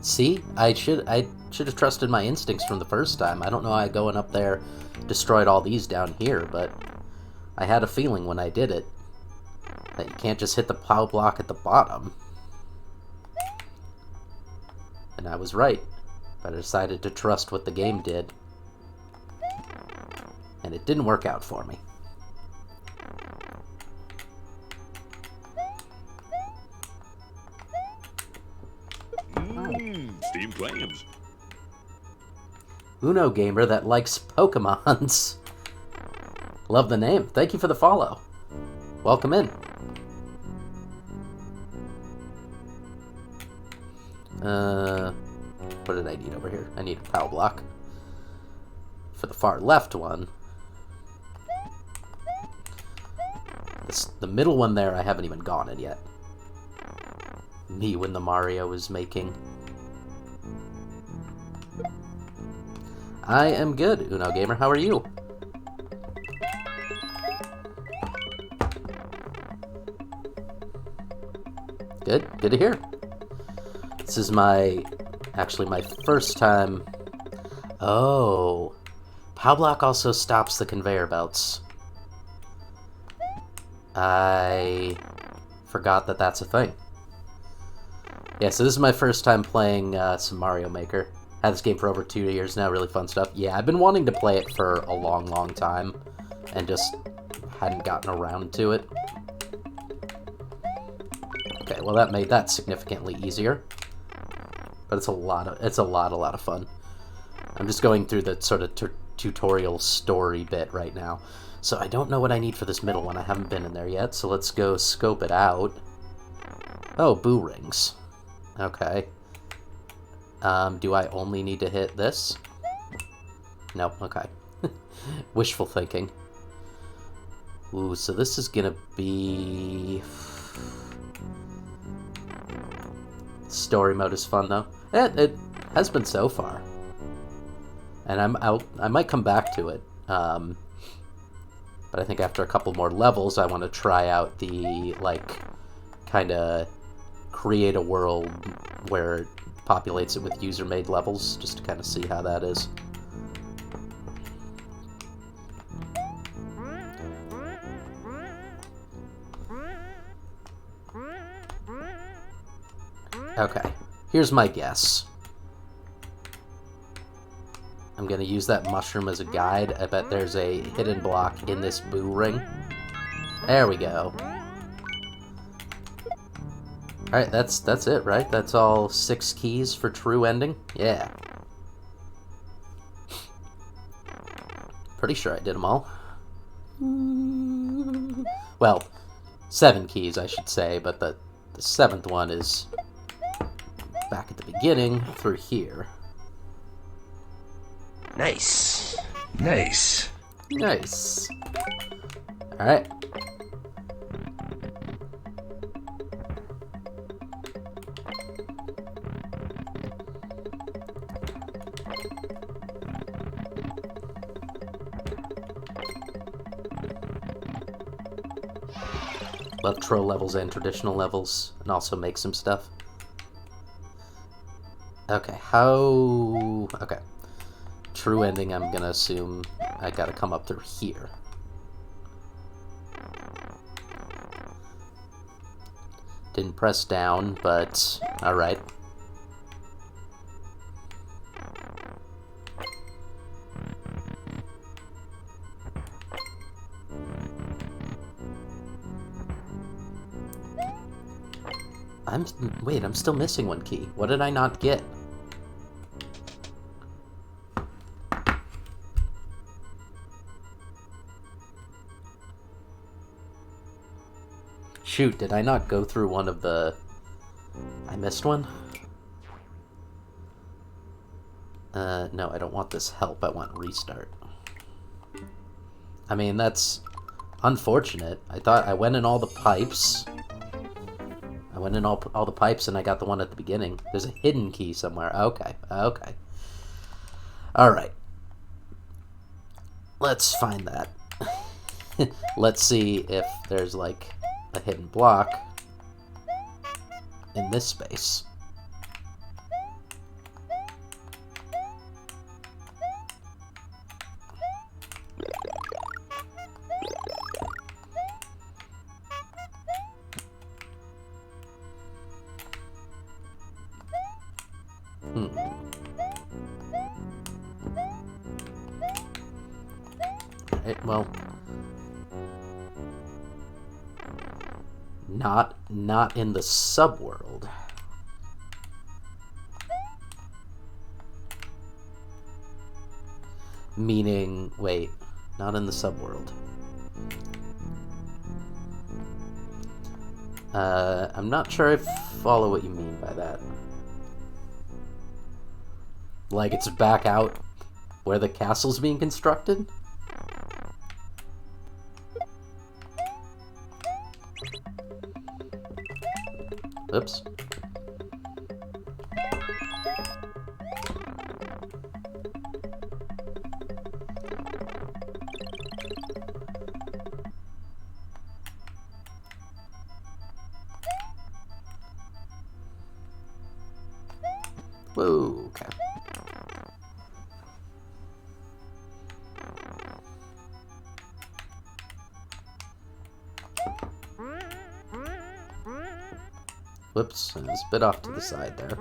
See, I should have trusted my instincts from the first time. I don't know how going up there destroyed all these down here, but I had a feeling when I did it that you can't just hit the POW block at the bottom. And I was right, but I decided to trust what the game did. And it didn't work out for me. Steam Claims. Uno gamer that likes Pokemons. Love the name. Thank you for the follow. Welcome in. What did I need over here? I need a POW block. For the far left one. The middle one there, I haven't even gone in yet. Me when the Mario was making. I am good, Uno Gamer. How are you? Good. Good to hear. This is actually my first time. Oh. POW block also stops the conveyor belts. I forgot that that's a thing. Yeah, so this is my first time playing some Mario Maker. Had this game for over 2 years now, really fun stuff. Yeah, I've been wanting to play it for a long, long time, and just hadn't gotten around to it. Okay, well that made that significantly easier. But it's a lot of fun. I'm just going through the sort of tutorial story bit right now. So I don't know what I need for this middle one. I haven't been in there yet, so let's go scope it out. Oh, boo rings. Okay. Do I only need to hit this? No, okay. Wishful thinking. Ooh, so this is gonna be... Story mode is fun, though. It has been so far. And I might come back to it. But I think after a couple more levels, I want to try out the, like, kind of create a world where it populates it with user-made levels, just to kind of see how that is. Okay, here's my guess. I'm gonna use that mushroom as a guide. I bet there's a hidden block in this boo ring. There we go. Alright, that's it, right? That's all 6 keys for true ending? Yeah. Pretty sure I did them all. Well, 7 keys, I should say, but the 7th one is back at the beginning through here. Nice. Nice. Nice. Alright. Love troll levels and traditional levels, and also make some stuff. Okay, how... Okay. True ending, I'm gonna assume I gotta come up through here. Didn't press down, but alright. Wait, I'm still missing one key. What did I not get? Shoot, did I not go through one of the... I missed one? No, I don't want this help. I want restart. I mean, that's unfortunate. I thought I went in all the pipes. I went in all the pipes and I got the one at the beginning. There's a hidden key somewhere. Okay, okay. Alright. Let's find that. Let's see if there's, like, a hidden block in this space. Alright, well... Not in the subworld. Meaning, wait, not in the subworld. I'm not sure I follow what you mean by that. Like it's back out where the castle's being constructed? Oops. Whoa, okay. Whoops, I was a bit off to the side there.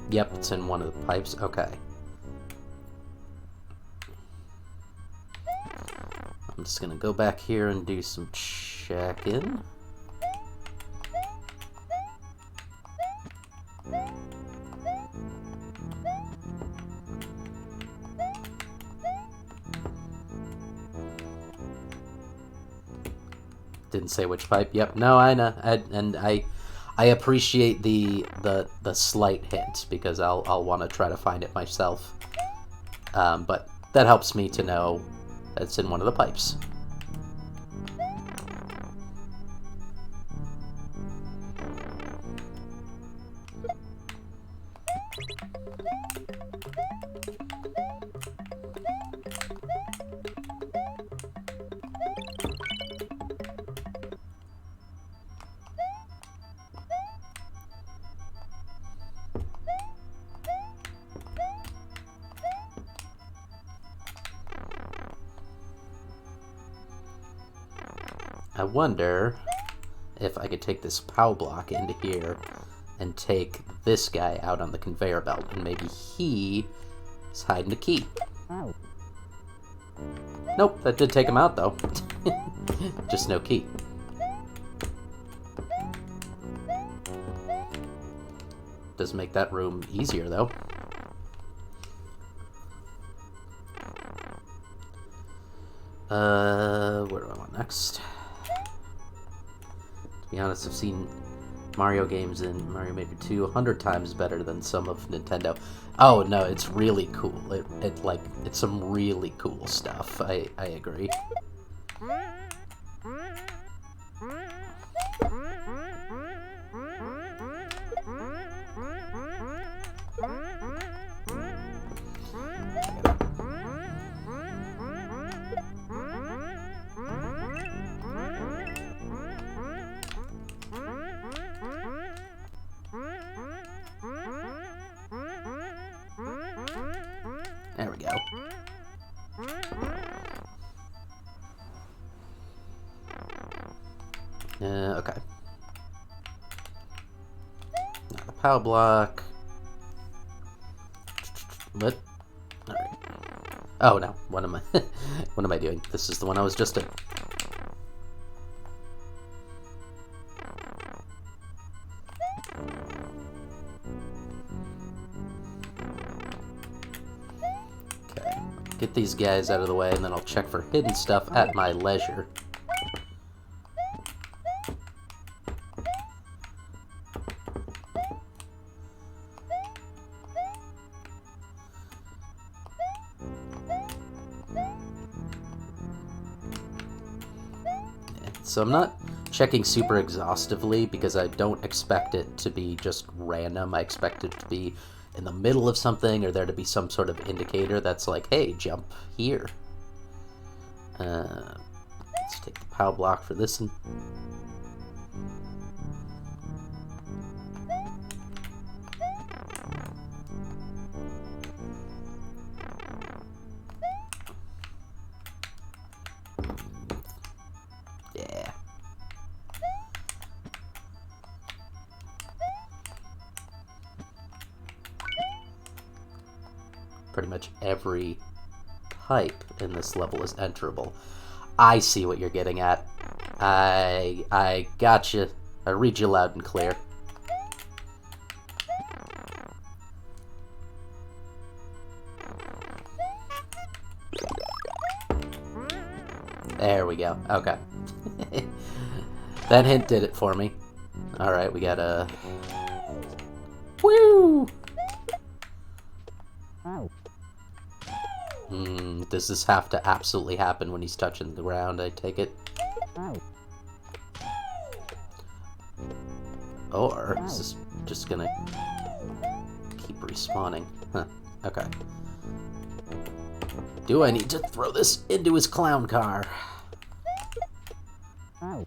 Yep, it's in one of the pipes. Okay. I'm just gonna go back here and do some check-in. Didn't say which pipe. Yep. No, I know. I appreciate the slight hint because I'll want to try to find it myself. But that helps me to know it's in one of the pipes. I wonder if I could take this POW block into here and take this guy out on the conveyor belt, and maybe he is hiding a key. Nope, that did take him out, though. Just no key. Does make that room easier, though. Where do I want next? To be honest, I've seen Mario games in Mario Maker 2 100 times better than some of Nintendo. Oh no, it's really cool. It's some really cool stuff. I agree. There we go. Okay. Now the POW block. What? Alright. Oh no, what am I what am I doing? This is the one I was just in. Get these guys out of the way, and then I'll check for hidden stuff at my leisure. So I'm not checking super exhaustively because I don't expect it to be just random. I expect it to be in the middle of something, or there to be some sort of indicator that's like, hey, jump here. Let's take the POW block for this one. Yeah. Pretty much every pipe in this level is enterable. I see what you're getting at. I gotcha. I read you loud and clear. There we go. Okay. That hint did it for me. Alright, we got a... Woo! Does this have to absolutely happen when he's touching the ground, I take it? Or is this just gonna keep respawning? Huh, okay. Do I need to throw this into his clown car? I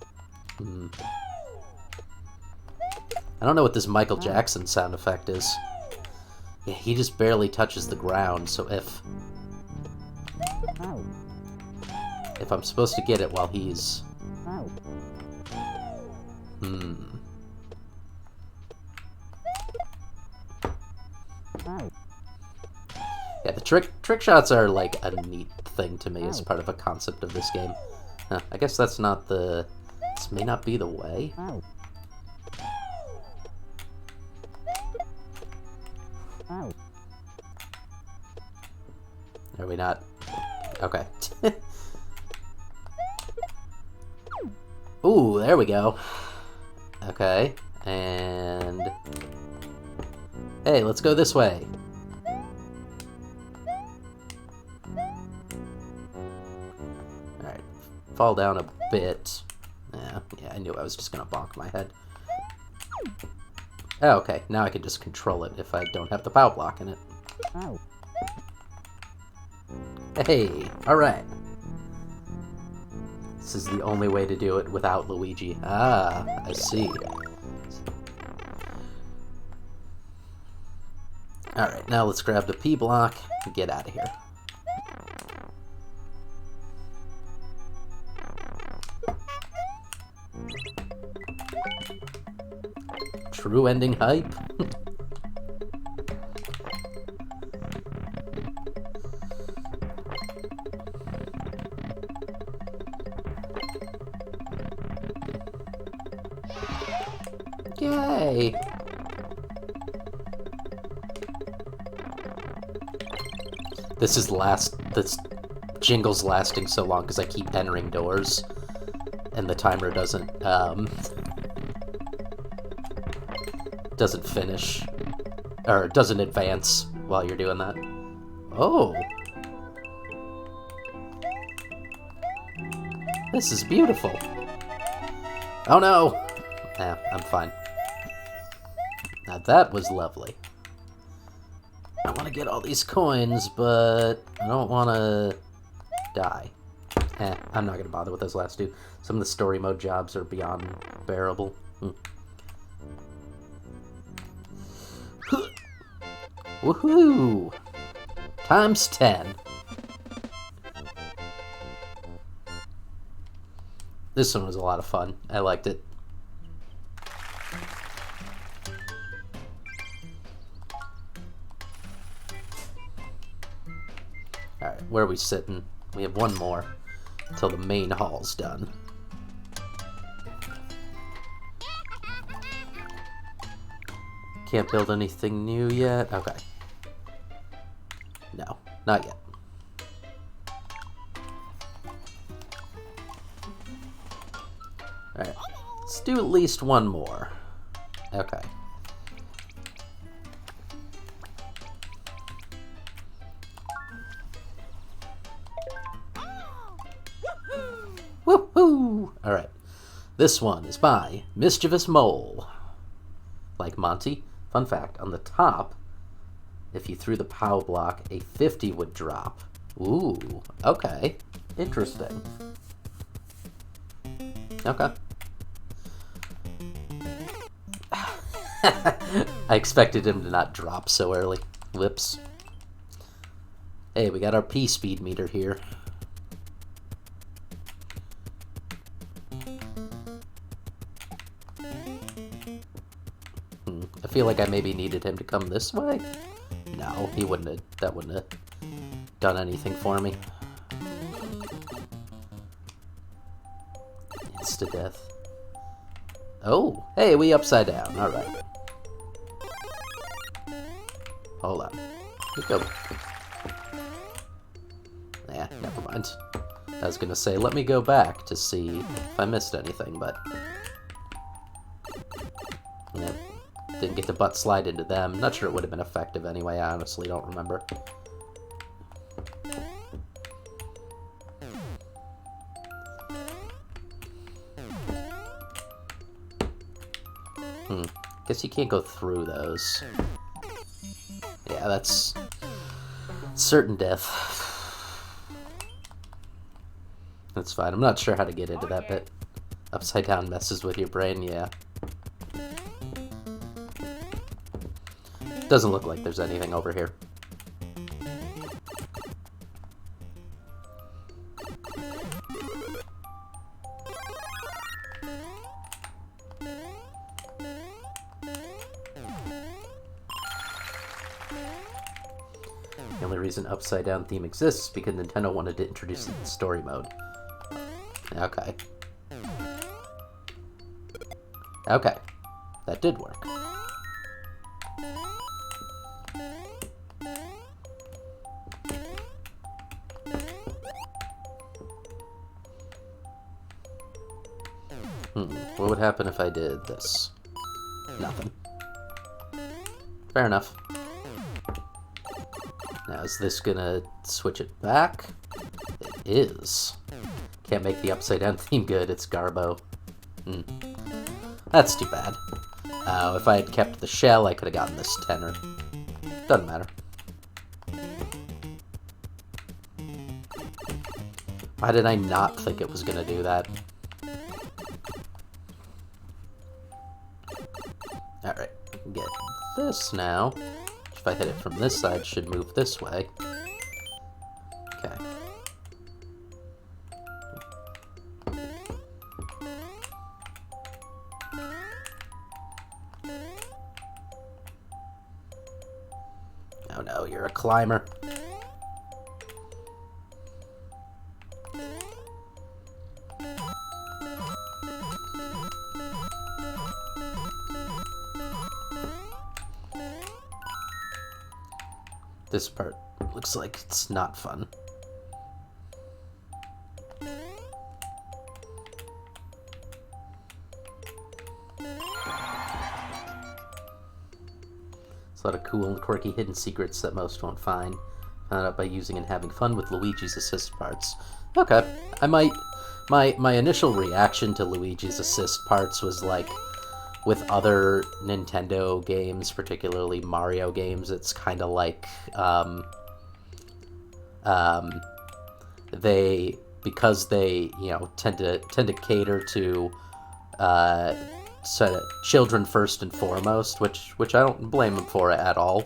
don't know what this Michael Jackson sound effect is. Yeah, he just barely touches the ground, so if I'm supposed to get it while he's... Yeah, the trick shots are like a neat thing to me as part of a concept of this game. Huh, I guess that's not the... This may not be the way. Are we not? Okay. Ooh, there we go. Okay, and... Hey, let's go this way. Alright, fall down a bit. Yeah, I knew I was just gonna bonk my head. Oh, okay, now I can just control it if I don't have the POW block in it. Hey, alright. This is the only way to do it without Luigi. Ah, I see. Alright, now let's grab the P block and get out of here. True ending hype. Yay! This jingle's lasting so long because I keep entering doors, and the timer doesn't finish, or doesn't advance while you're doing that. Oh! This is beautiful! Oh no! Nah, I'm fine. Now that was lovely. I want to get all these coins, but I don't want to die. I'm not going to bother with those last two. Some of the story mode jobs are beyond bearable. Woohoo! Times 10. This one was a lot of fun. I liked it. Alright, where are we sitting? We have one more until the main hall's done. Can't build anything new yet? Okay. No, not yet. Alright, let's do at least one more. Okay. Woohoo! Alright. This one is by Mischievous Mole. Like Monty. Fun fact, on the top, if you threw the POW block, a 50 would drop. Ooh, okay. Interesting. Okay. I expected him to not drop so early. Whoops. Hey, we got our P speed meter here. I feel like I maybe needed him to come this way. No, he wouldn't have. That wouldn't have done anything for me. Insta-death. Oh, hey, we upside down. Alright. Hold on. Go. Nah, never mind. I was gonna say, let me go back to see if I missed anything, but... yeah, didn't get to butt slide into them. Not sure it would have been effective anyway, I honestly don't remember. Guess you can't go through those. Yeah, that's certain death. That's fine. I'm not sure how to get into that bit. Upside down messes with your brain, yeah. Doesn't look like there's anything over here. The only reason Upside Down theme exists is because Nintendo wanted to introduce it in story mode. Okay. Okay. That did work. What would happen if I did this? Nothing. Fair enough. Now, is this gonna switch it back? It is. Can't make the upside down theme good, it's Garbo. That's too bad. If I had kept the shell, I could have gotten this tenor. Doesn't matter. Why did I not think it was gonna do that? Alright, get this now. If I hit it from this side, it should move this way. Okay. Oh no, you're a climber. This part looks like it's not fun. It's a lot of cool and quirky hidden secrets that most won't find. Found out by using and having fun with Luigi's assist parts. Okay, I might... My initial reaction to Luigi's assist parts was like, with other Nintendo games, particularly Mario games, it's kind of like, because they, you know, tend to cater to, sort of children first and foremost, which I don't blame them for at all.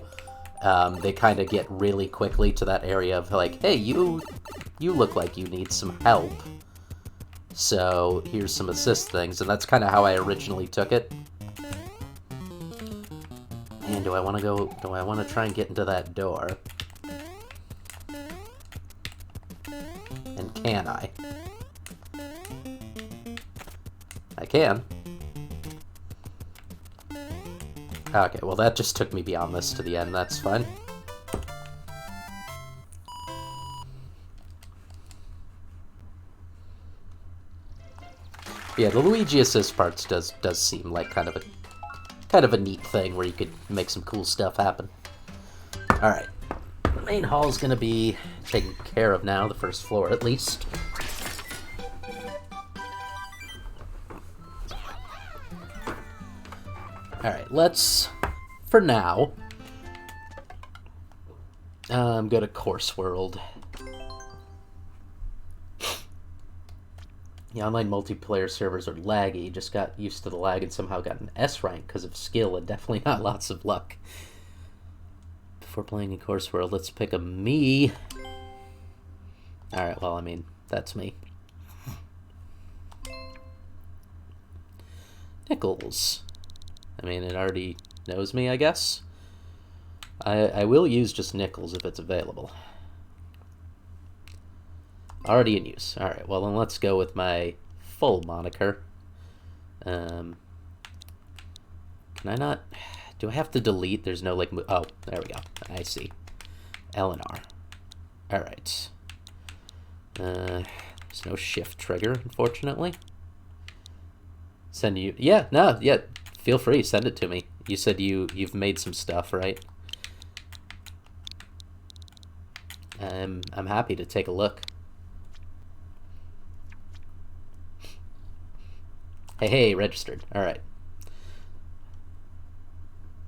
They kind of get really quickly to that area of like, hey, you look like you need some help. So here's some assist things, and that's kind of how I originally took it. And do I want to try and get into that door? And can I? I can. Okay, well that just took me beyond this to the end, that's fine. Yeah, the Luigi assist parts does seem like kind of a neat thing where you could make some cool stuff happen. Alright. The main hall's gonna be taken care of now, the first floor at least. Alright, let's, for now, go to Course World. The online multiplayer servers are laggy. Just got used to the lag and somehow got an S rank because of skill and definitely not lots of luck. Before playing in Course World, let's pick a me. Alright, well, I mean, that's me. Nickels. I mean, it already knows me, I guess. I will use just Nickels if it's available. Already in use. Alright, well then let's go with my full moniker. Can I not... Do I have to delete? There's no, like... Oh, there we go. I see. L and R. Alright. There's no shift trigger, unfortunately. Send you... Yeah, no, yeah. Feel free, send it to me. You said you've made some stuff, right? I'm happy to take a look. Hey, registered. Alright.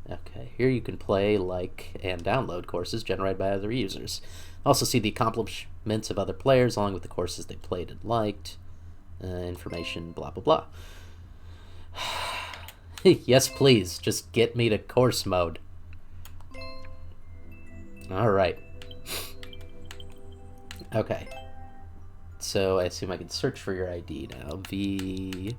Okay, here you can play, like, and download courses generated by other users. Also see the accomplishments of other players along with the courses they played and liked. Information, blah, blah, blah. Yes, please. Just get me to course mode. Alright. Okay. So I assume I can search for your ID now. V...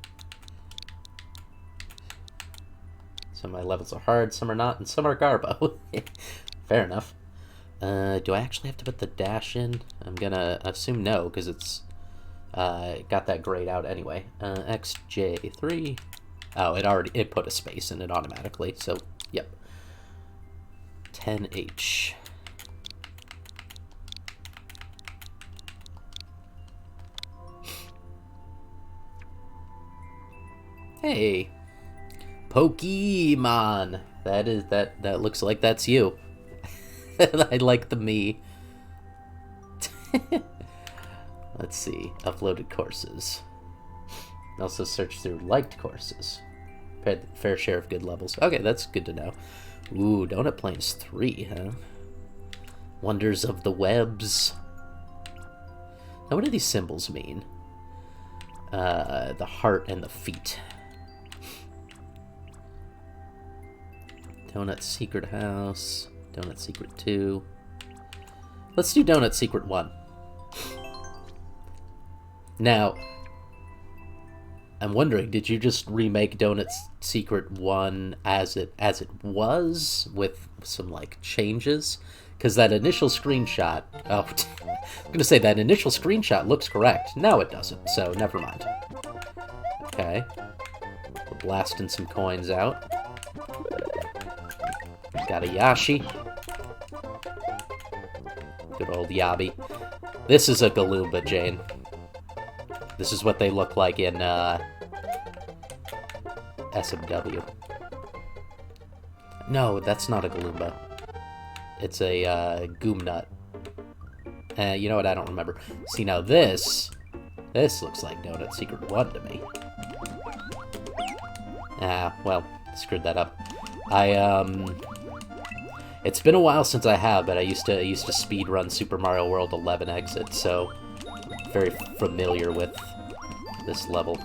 Some of my levels are hard, some are not, and some are Garbo. Fair enough. Do I actually have to put the dash in? I'm gonna assume no, because it's got that grayed out anyway. XJ3. Oh, it put a space in it automatically, so yep. 10H. Hey, Pokemon. That looks like that's you. I like the me. Let's see. Uploaded courses. Also search through liked courses. Fair share of good levels. Okay, that's good to know. Ooh, Donut Plains 3, huh? Wonders of the Webs. Now, what do these symbols mean? The heart and the feet. Donut Secret House. Donut Secret 2. Let's do Donut Secret 1. Now, I'm wondering, did you just remake Donut Secret 1 as it was with some like changes? Because that initial screenshot, oh, I'm gonna say that initial screenshot looks correct. No, it doesn't, so never mind. Okay, we're blasting some coins out. Got a Yashi. Good old Yabi. This is a Galumba, Jane. This is what they look like in SMW. No, that's not a Galumba. It's a Goomnut. You know what? I don't remember. See, now this looks like Donut Secret 1 to me. Ah, well, screwed that up. It's been a while since I have, but I used to speed run Super Mario World 11 exit, so very familiar with this level.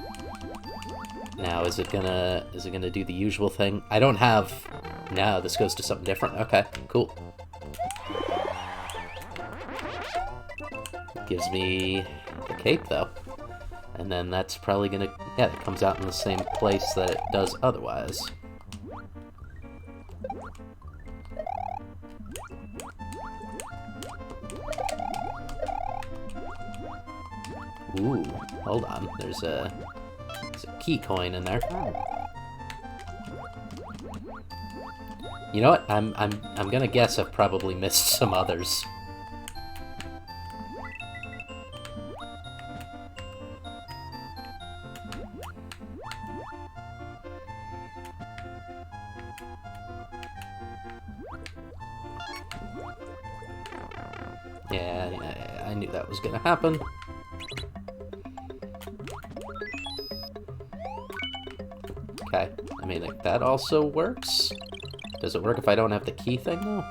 Now, is it gonna do the usual thing? I don't have. No, this goes to something different. Okay, cool. Gives me the cape though, and then that's probably gonna it comes out in the same place that it does otherwise. Ooh, hold on. There's a key coin in there. You know what? I'm gonna guess I've probably missed some others. Yeah, I knew that was gonna happen. Okay, I mean, like, that also works. Does it work if I don't have the key thing, though?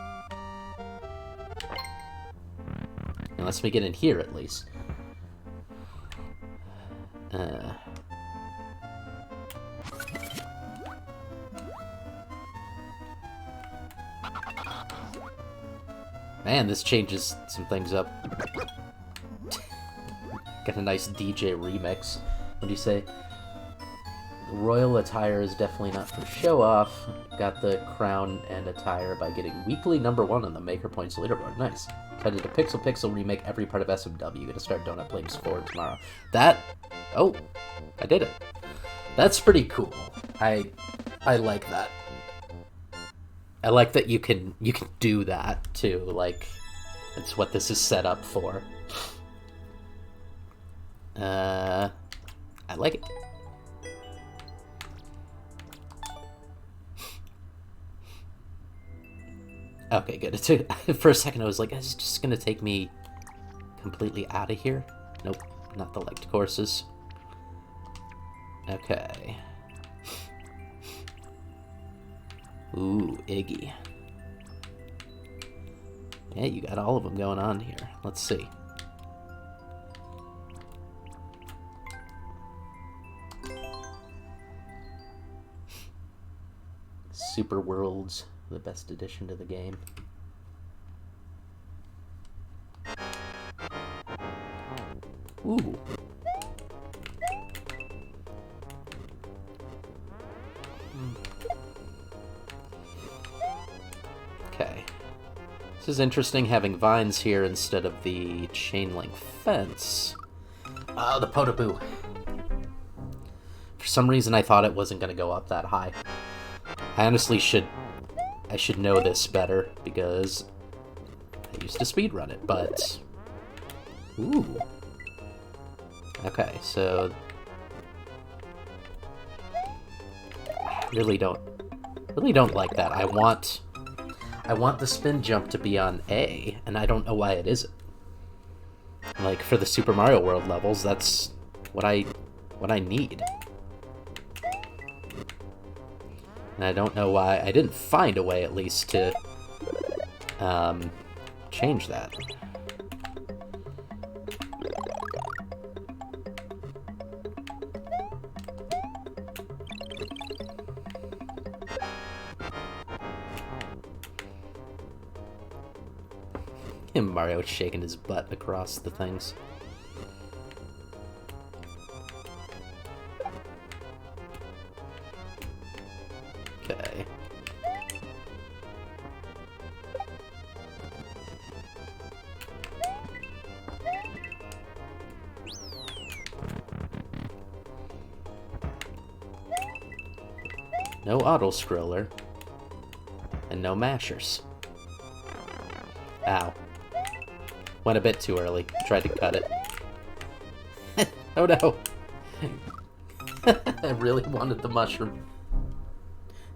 Unless we get in here, at least. Man, this changes some things up. Got a nice DJ remix. What do you say? The royal attire is definitely not for show-off. Got the crown and attire by getting weekly #1 on the Maker Points leaderboard. Nice. Excited to Pixel remake every part of SMW. Gonna start Donut Plains 4 tomorrow. That... Oh, I did it. That's pretty cool. I like that. I like that you can do that too. Like, that's what this is set up for. I like it. Okay, good. For a second I was like, is it just gonna take me completely out of here? Nope, not the liked courses. Okay. Ooh, Iggy. Yeah, you got all of them going on here. Let's see. Super Worlds, the best addition to the game. Ooh. Okay. This is interesting, having vines here instead of the chain link fence. Oh, the Potapoo. For some reason I thought it wasn't going to go up that high. I honestly should know this better, because I used to speedrun it, but... Ooh. Okay, so... Really don't like that. I want the spin jump to be on A, and I don't know why it isn't. Like, for the Super Mario World levels, that's what I need. And I don't know why. I didn't find a way, at least, to change that. And Mario shaking his butt across the things. Okay. No auto-scroller. And no mashers. Ow. Went a bit too early. Tried to cut it. Oh no! I really wanted the mushroom.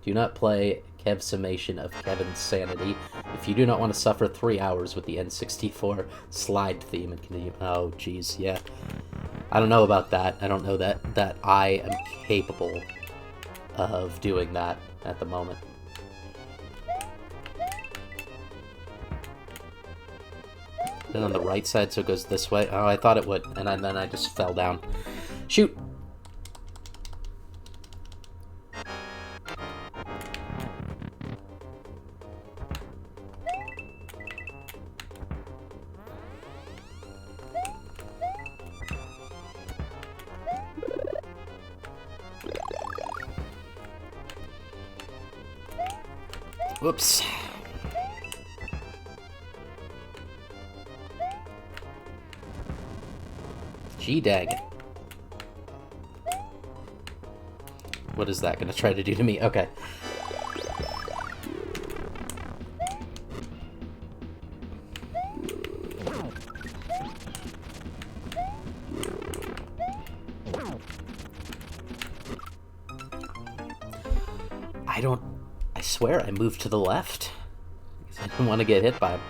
Do not play Kev's summation of Kevin's sanity if you do not want to suffer 3 hours with the N64 slide theme and continue. Oh, jeez, yeah. I don't know about that. I don't know that I am capable of doing that at the moment. And on the right side, so it goes this way. Oh, I thought it would, and then I just fell down. Shoot! Whoops. Gee dang it. What is that gonna try to do to me? Okay. I swear I moved to the left. Because I didn't want to get hit by him.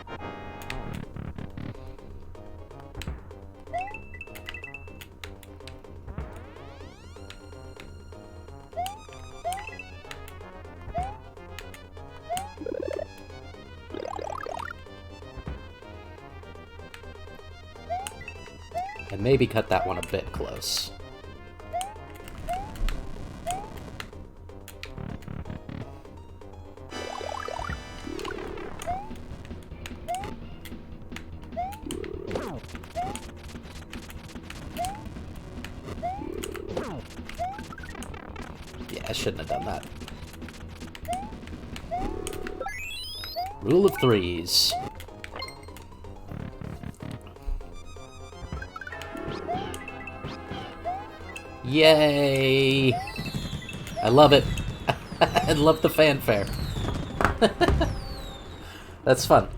And maybe cut that one a bit close. Yeah, I shouldn't have done that. Rule of threes. Yay! I love it. I love the fanfare. That's fun.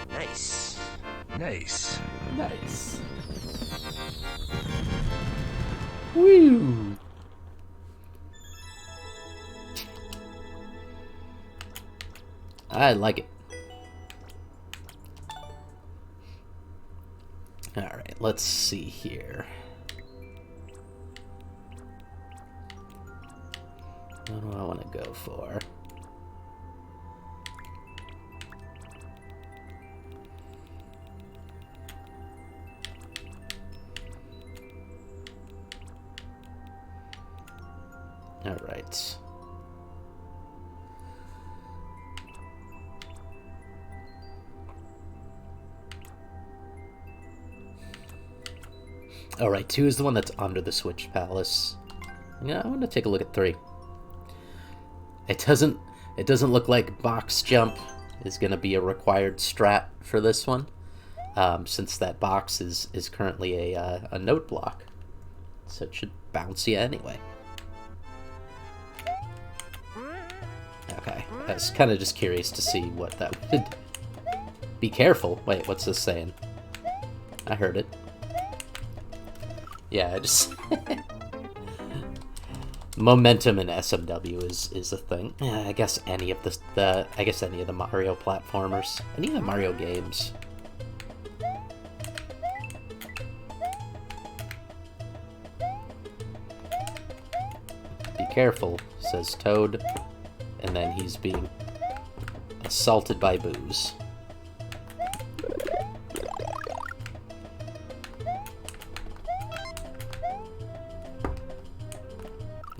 Nice. Nice. Nice. Woo! I like it. Alright, let's see here. What do I want to go for? All right. All right, 2 is the one that's under the Switch Palace. Yeah, I want to take a look at 3. It doesn't look like box jump is going to be a required strat for this one, since that box is currently a note block, so it should bounce you anyway. Okay, I was kind of just curious to see what that would. Be careful. Wait, what's this saying? I heard it. Yeah, I just Momentum in SMW is a thing. Yeah, I guess any of the Mario platformers, any of the Mario games. Be careful, says Toad, and then he's being assaulted by Booze.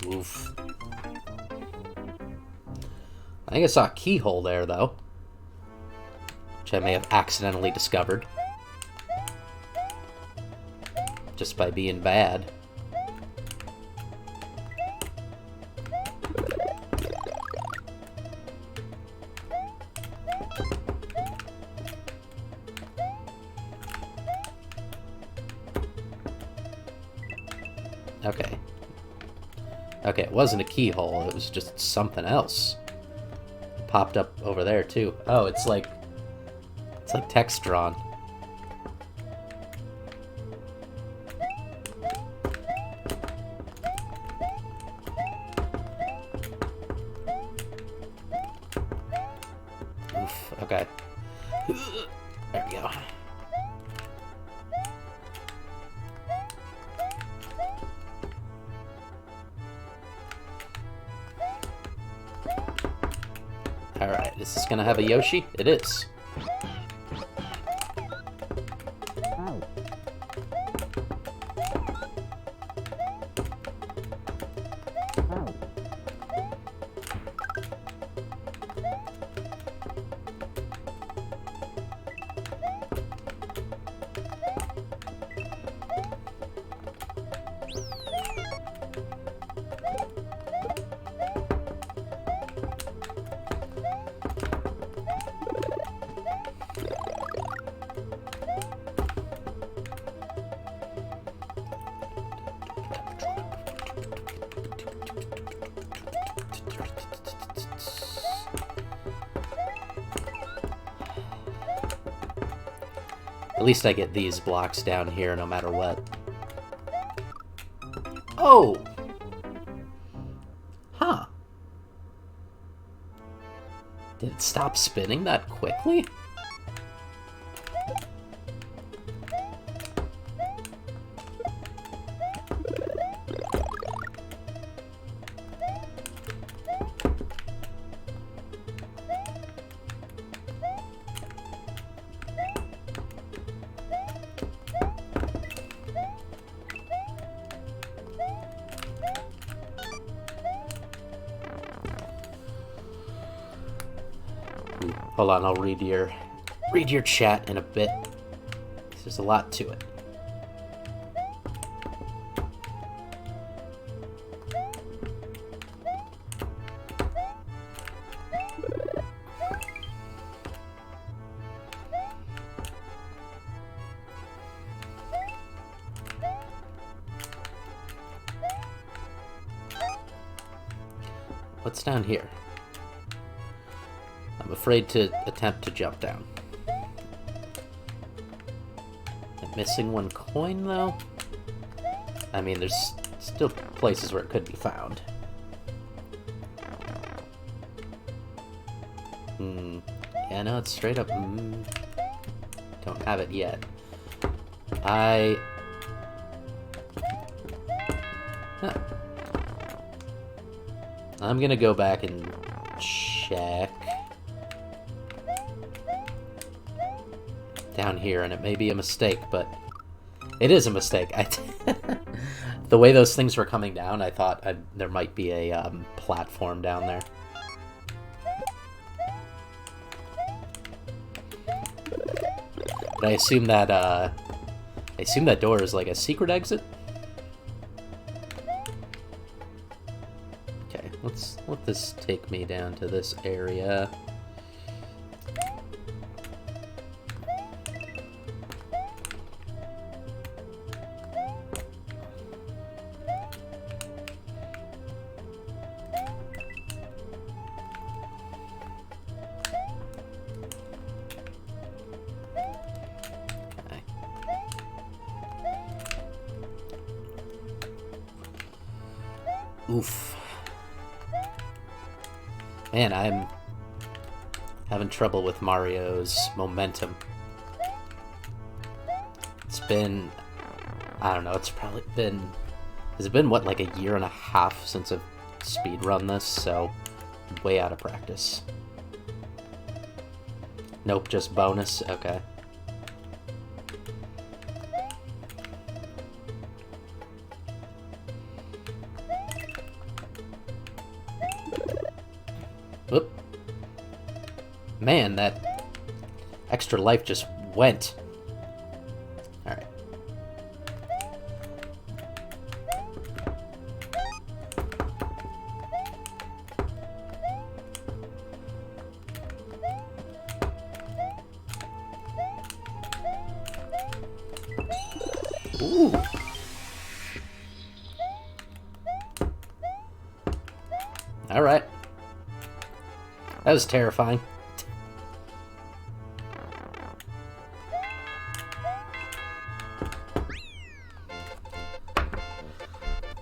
Oof. I think I saw a keyhole there, though, which I may have accidentally discovered just by being bad. Okay. Okay, it wasn't a keyhole, it was just something else. It popped up over there, too. Oh, it's like text drawn. Oof, okay. There we go. Alright, is this gonna have a Yoshi? It is. At least I get these blocks down here no matter what. Oh! Huh. Did it stop spinning that quickly? Hold on, I'll read your chat in a bit. There's a lot to it. What's down here? I'm afraid to attempt to jump down. I'm missing one coin, though. I mean, there's still places where it could be found. Yeah, no, it's straight up... Don't have it yet. Huh. I'm gonna go back and check down here, and it may be a mistake, but it is a mistake. The way those things were coming down, I thought there might be a platform down there. But I assume that door is like a secret exit. Okay, let's let this take me down to this area. Oof. Man, I'm having trouble with Mario's momentum. It's been... I don't know, it's probably been... Has it been, what, like a year and a half since I've speedrun this? So, I'm way out of practice. Nope, just bonus? Okay. Whoop. Man, that extra life just went. Alright. Ooh. Alright. That was terrifying.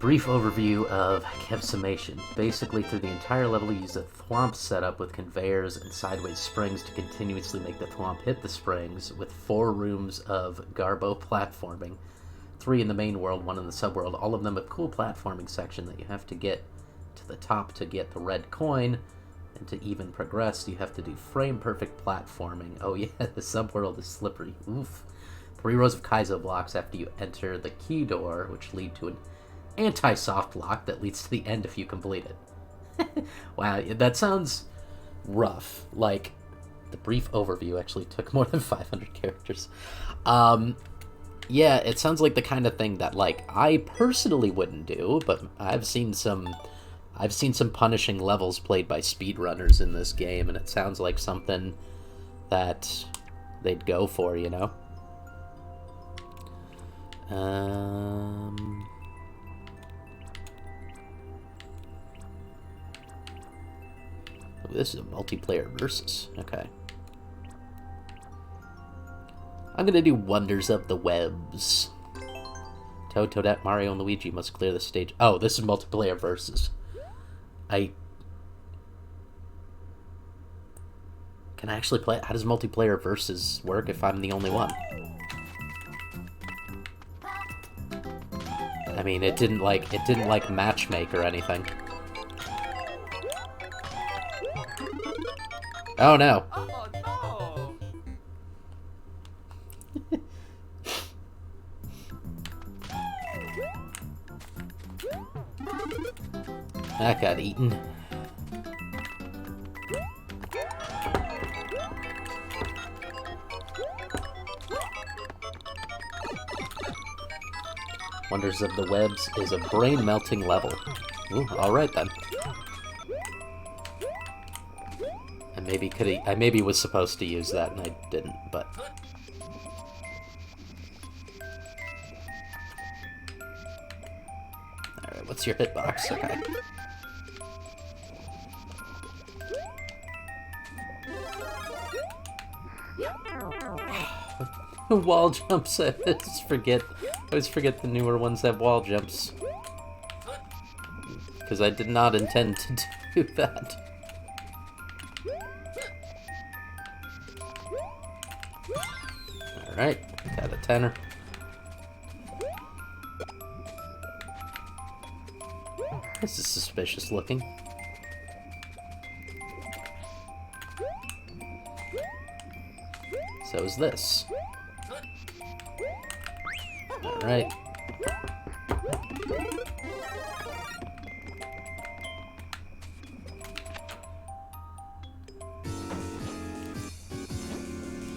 Brief overview of Kev's summation. Basically, through the entire level, you use a thwomp setup with conveyors and sideways springs to continuously make the thwomp hit the springs, with 4 rooms of Garbo platforming. 3 in the main world, 1 in the subworld, all of them a cool platforming section that you have to get to the top to get the red coin, and to even progress, you have to do frame-perfect platforming. Oh yeah, the subworld is slippery. Oof. 3 rows of Kaizo blocks after you enter the key door, which lead to an anti-soft lock that leads to the end if you complete it. Wow, that sounds rough. Like, the brief overview actually took more than 500 characters. Yeah, it sounds like the kind of thing that, like, I personally wouldn't do, but I've seen some punishing levels played by speedrunners in this game, and it sounds like something that they'd go for, you know? This is a multiplayer versus. Okay. I'm gonna do Wonders of the Webs. Toad, Toadette, Mario, and Luigi must clear the stage. Oh, this is multiplayer versus. Can I actually play it? How does multiplayer versus work if I'm the only one? I mean, it didn't like matchmake or anything. Oh no. Oh no! That got eaten. Wonders of the Webs is a brain-melting level. Ooh, alright then. I maybe was supposed to use that and I didn't, but... Alright, what's your hitbox? Okay. Wall jumps, I always forget the newer ones have wall jumps. Because I did not intend to do that. Alright, got a tenner. This is suspicious looking. So is this. Alright.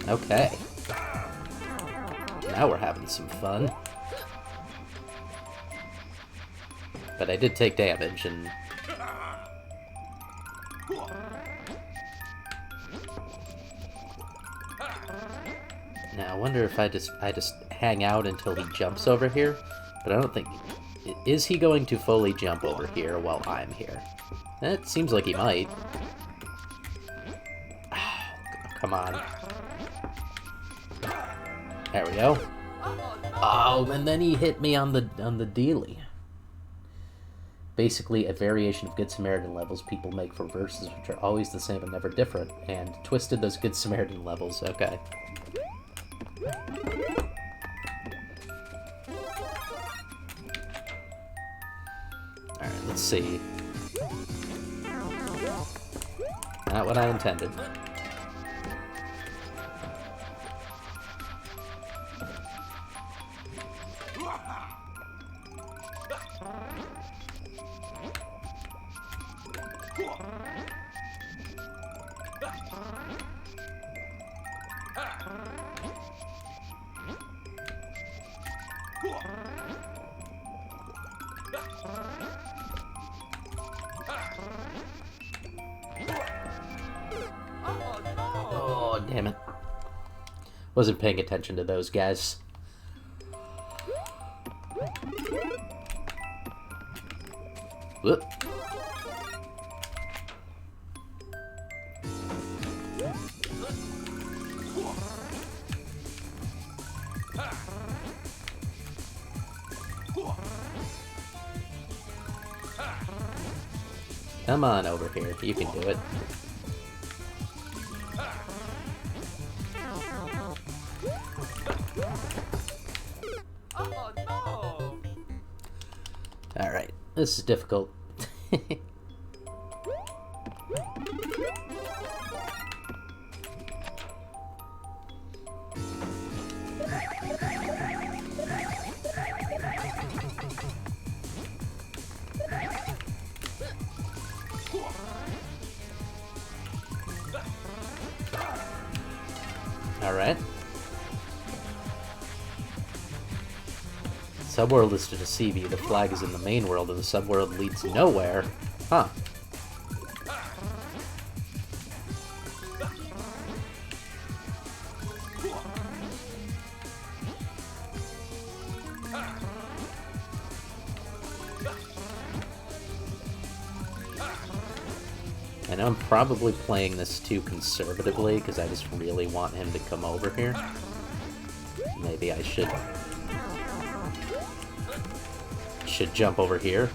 Okay. Now we're having some fun. But I did take damage, and... Now, I wonder if I just hang out until he jumps over here? But I don't think... Is he going to fully jump over here while I'm here? It seems like he might. Come on. There we go. Oh, and then he hit me on the dealie. basically a variation of Good Samaritan levels people make for verses which are always the same and never different, and Twisted does Good Samaritan levels. Okay. Alright, let's see. Not what I intended. Oh, damn it. Wasn't paying attention to those guys. Whoop. Come on over here. You can do it. Oh no! Alright, this is difficult. Alright. Subworld is to deceive you. The flag is in the main world, and the subworld leads nowhere. Huh. I know I'm probably playing this too conservatively, because I just really want him to come over here. Maybe I should jump over here.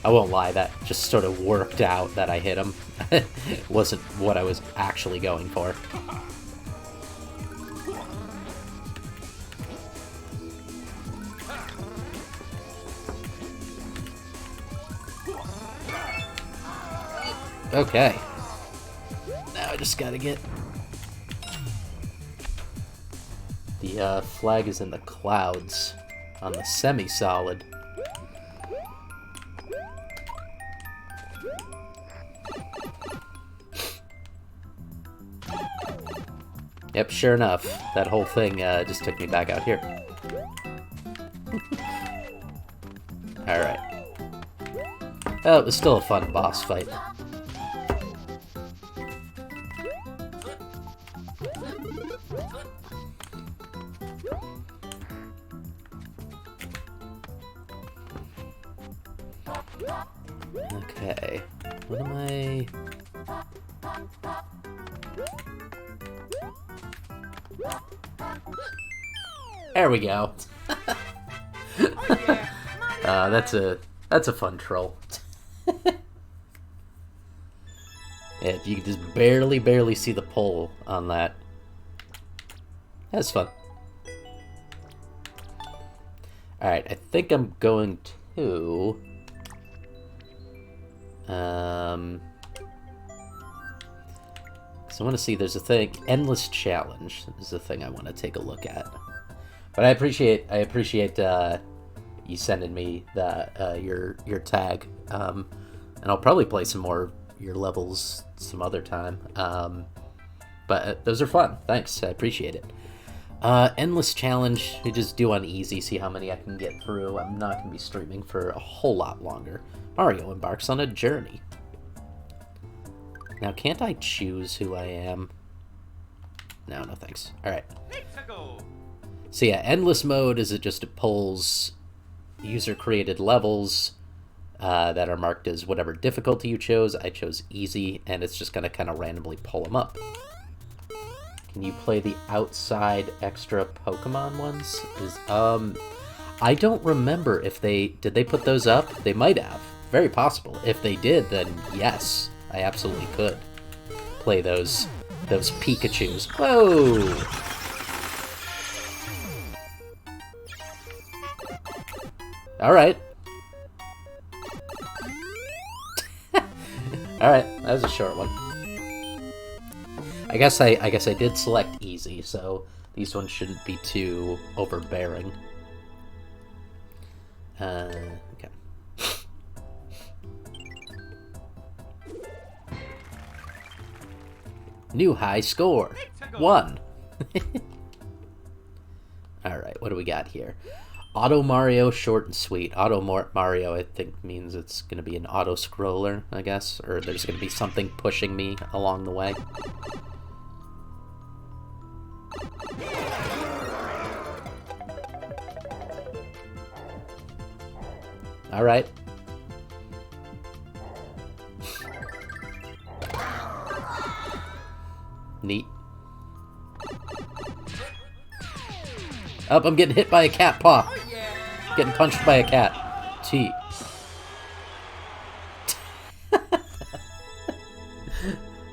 I won't lie, that just sort of worked out that I hit him. It wasn't what I was actually going for. Okay. Now I just gotta get... The flag is in the clouds on the semi-solid. Yep, sure enough, that whole thing just took me back out here. Alright. Oh, it was still a fun boss fight. Okay, what am I... There we go. That's a fun troll. Yeah, you can just barely see the pole on that. That's fun. Alright, I think I'm going to... So I want to see, there's a thing, Endless Challenge is the thing I want to take a look at. But I appreciate you sending me the your tag, and I'll probably play some more your levels some other time. But those are fun. Thanks, I appreciate it. Endless Challenge, you just do on easy, see how many I can get through. I'm not going to be streaming for a whole lot longer. Mario embarks on a journey. Now, can't I choose who I am? No thanks. Alright. So yeah, Endless Mode is it just pulls user-created levels that are marked as whatever difficulty you chose. I chose easy, and it's just going to kind of randomly pull them up. Can you play the outside extra Pokemon ones? I don't remember if did they put those up? They might have. very possible. If they did, then yes, I absolutely could play those Pikachus. Whoa! Alright. Alright, that was a short one. I guess I did select easy, so these ones shouldn't be too overbearing. Okay. New high score. 1. Alright, what do we got here? Auto Mario, short and sweet. Auto Mario, I think, means it's going to be an auto-scroller, I guess. Or there's going to be something pushing me along the way. Alright. Neat. Oh, I'm getting hit by a cat paw. Getting punched by a cat. T. I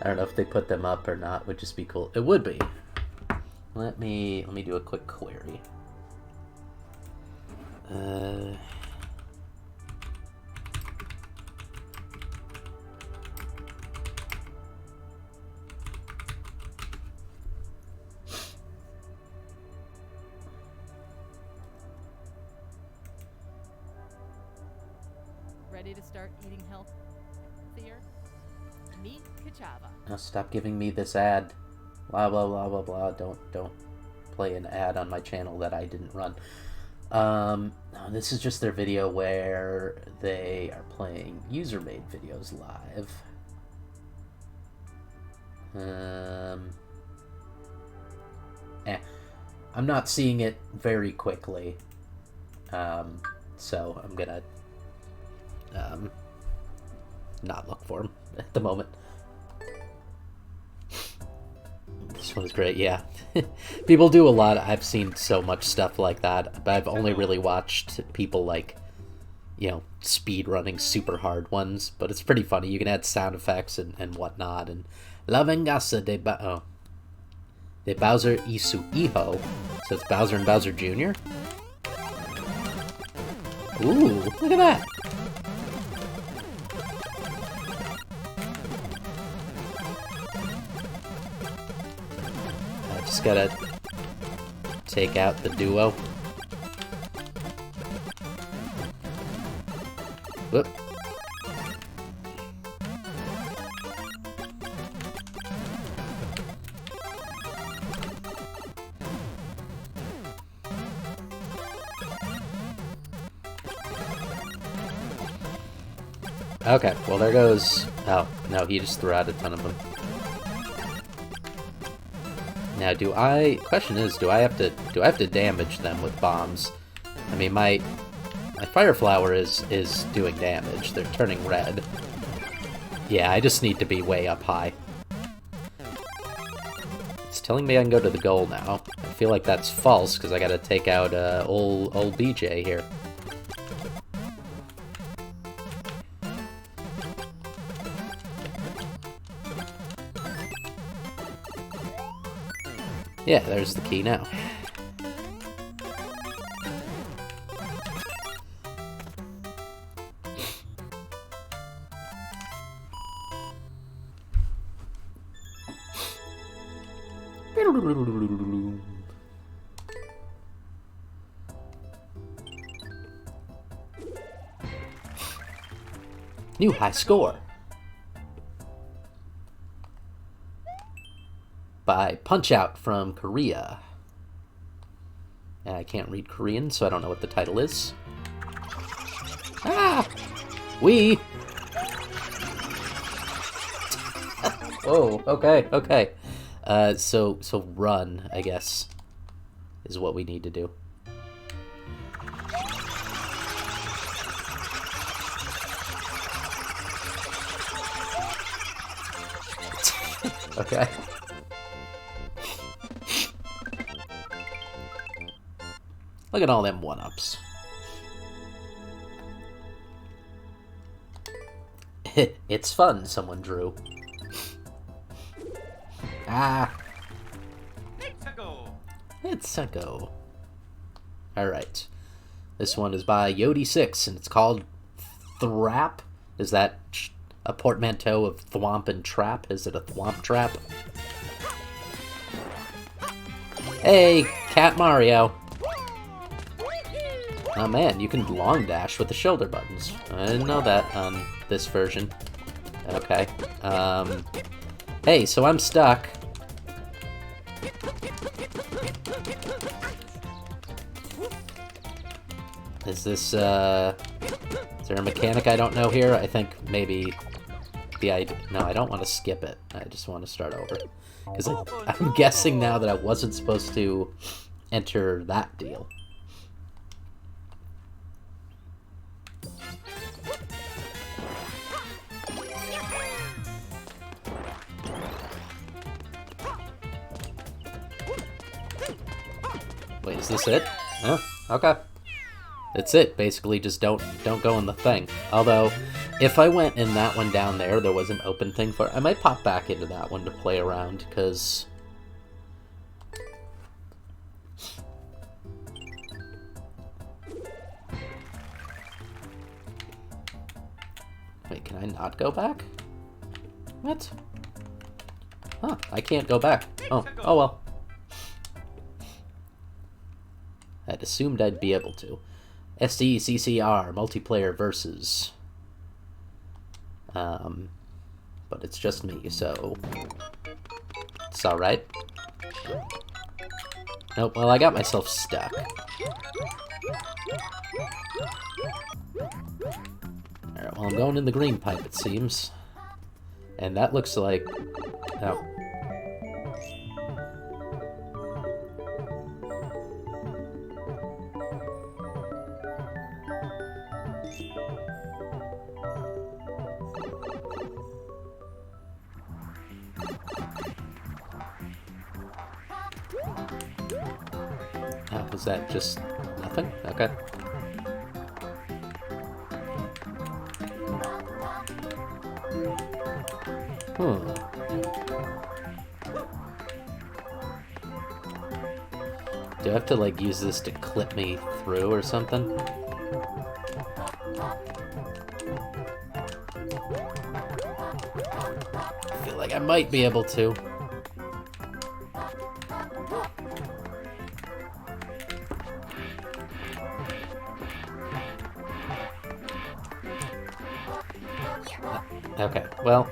don't know if they put them up or not. Would just be cool. It would be. Let me do a quick query. Ready to start eating healthier? Meet Kachava. Now stop giving me this ad. Blah blah blah blah blah. Don't play an ad on my channel that I didn't run. No, this is just their video where they are playing user-made videos live. I'm not seeing it very quickly. So I'm gonna not look for him at the moment. This one's great, yeah. People do a lot. I've seen so much stuff like that, but I've only really watched people like, you know, speed running super hard ones, but it's pretty funny. You can add sound effects and whatnot, and La Venganza de Bowser y su hijo. So it's Bowser and Bowser Jr. Ooh, look at that. Just gotta take out the duo. Whoop. Okay, well there goes... Oh, no, he just threw out a ton of them. Now, question is, do I have to damage them with bombs? I mean, my fire flower is doing damage. They're turning red. Yeah, I just need to be way up high. It's telling me I can go to the goal now. I feel like that's false because I gotta take out old BJ here. Yeah, there's the key now. New high score. By Punch-Out from Korea. And I can't read Korean, so I don't know what the title is. Ah! We! Whoa, okay, okay. So run, I guess, is what we need to do. Okay. Look at all them one-ups. It's fun, someone drew. Ah, Let's go. it's a go. Alright. This one is by Yodi6, and it's called Thrap. Is that a portmanteau of thwomp and trap? Is it a thwomp trap? Hey, Cat Mario. Oh man, you can long dash with the shoulder buttons. I didn't know that on this version. Okay. Hey, so I'm stuck. Is this, is there a mechanic I don't know here? I think maybe the idea... No, I don't want to skip it. I just want to start over. Because I'm guessing now that I wasn't supposed to enter that deal. Wait, is this it? Oh, okay. That's it, basically, just don't go in the thing. Although, if I went in that one down there, there was an open thing for it. I might pop back into that one to play around, because... Wait, can I not go back? What? Huh, I can't go back. Oh well. I'd assumed I'd be able to. SCCCR, multiplayer versus. But it's just me, so... It's alright. Nope, well, I got myself stuck. Alright, well, I'm going in the green pipe, it seems. And that looks like... Oh. Oh, was that just nothing? Okay. Do I have to, like, use this to clip me through or something? I feel like I might be able to. Okay, well...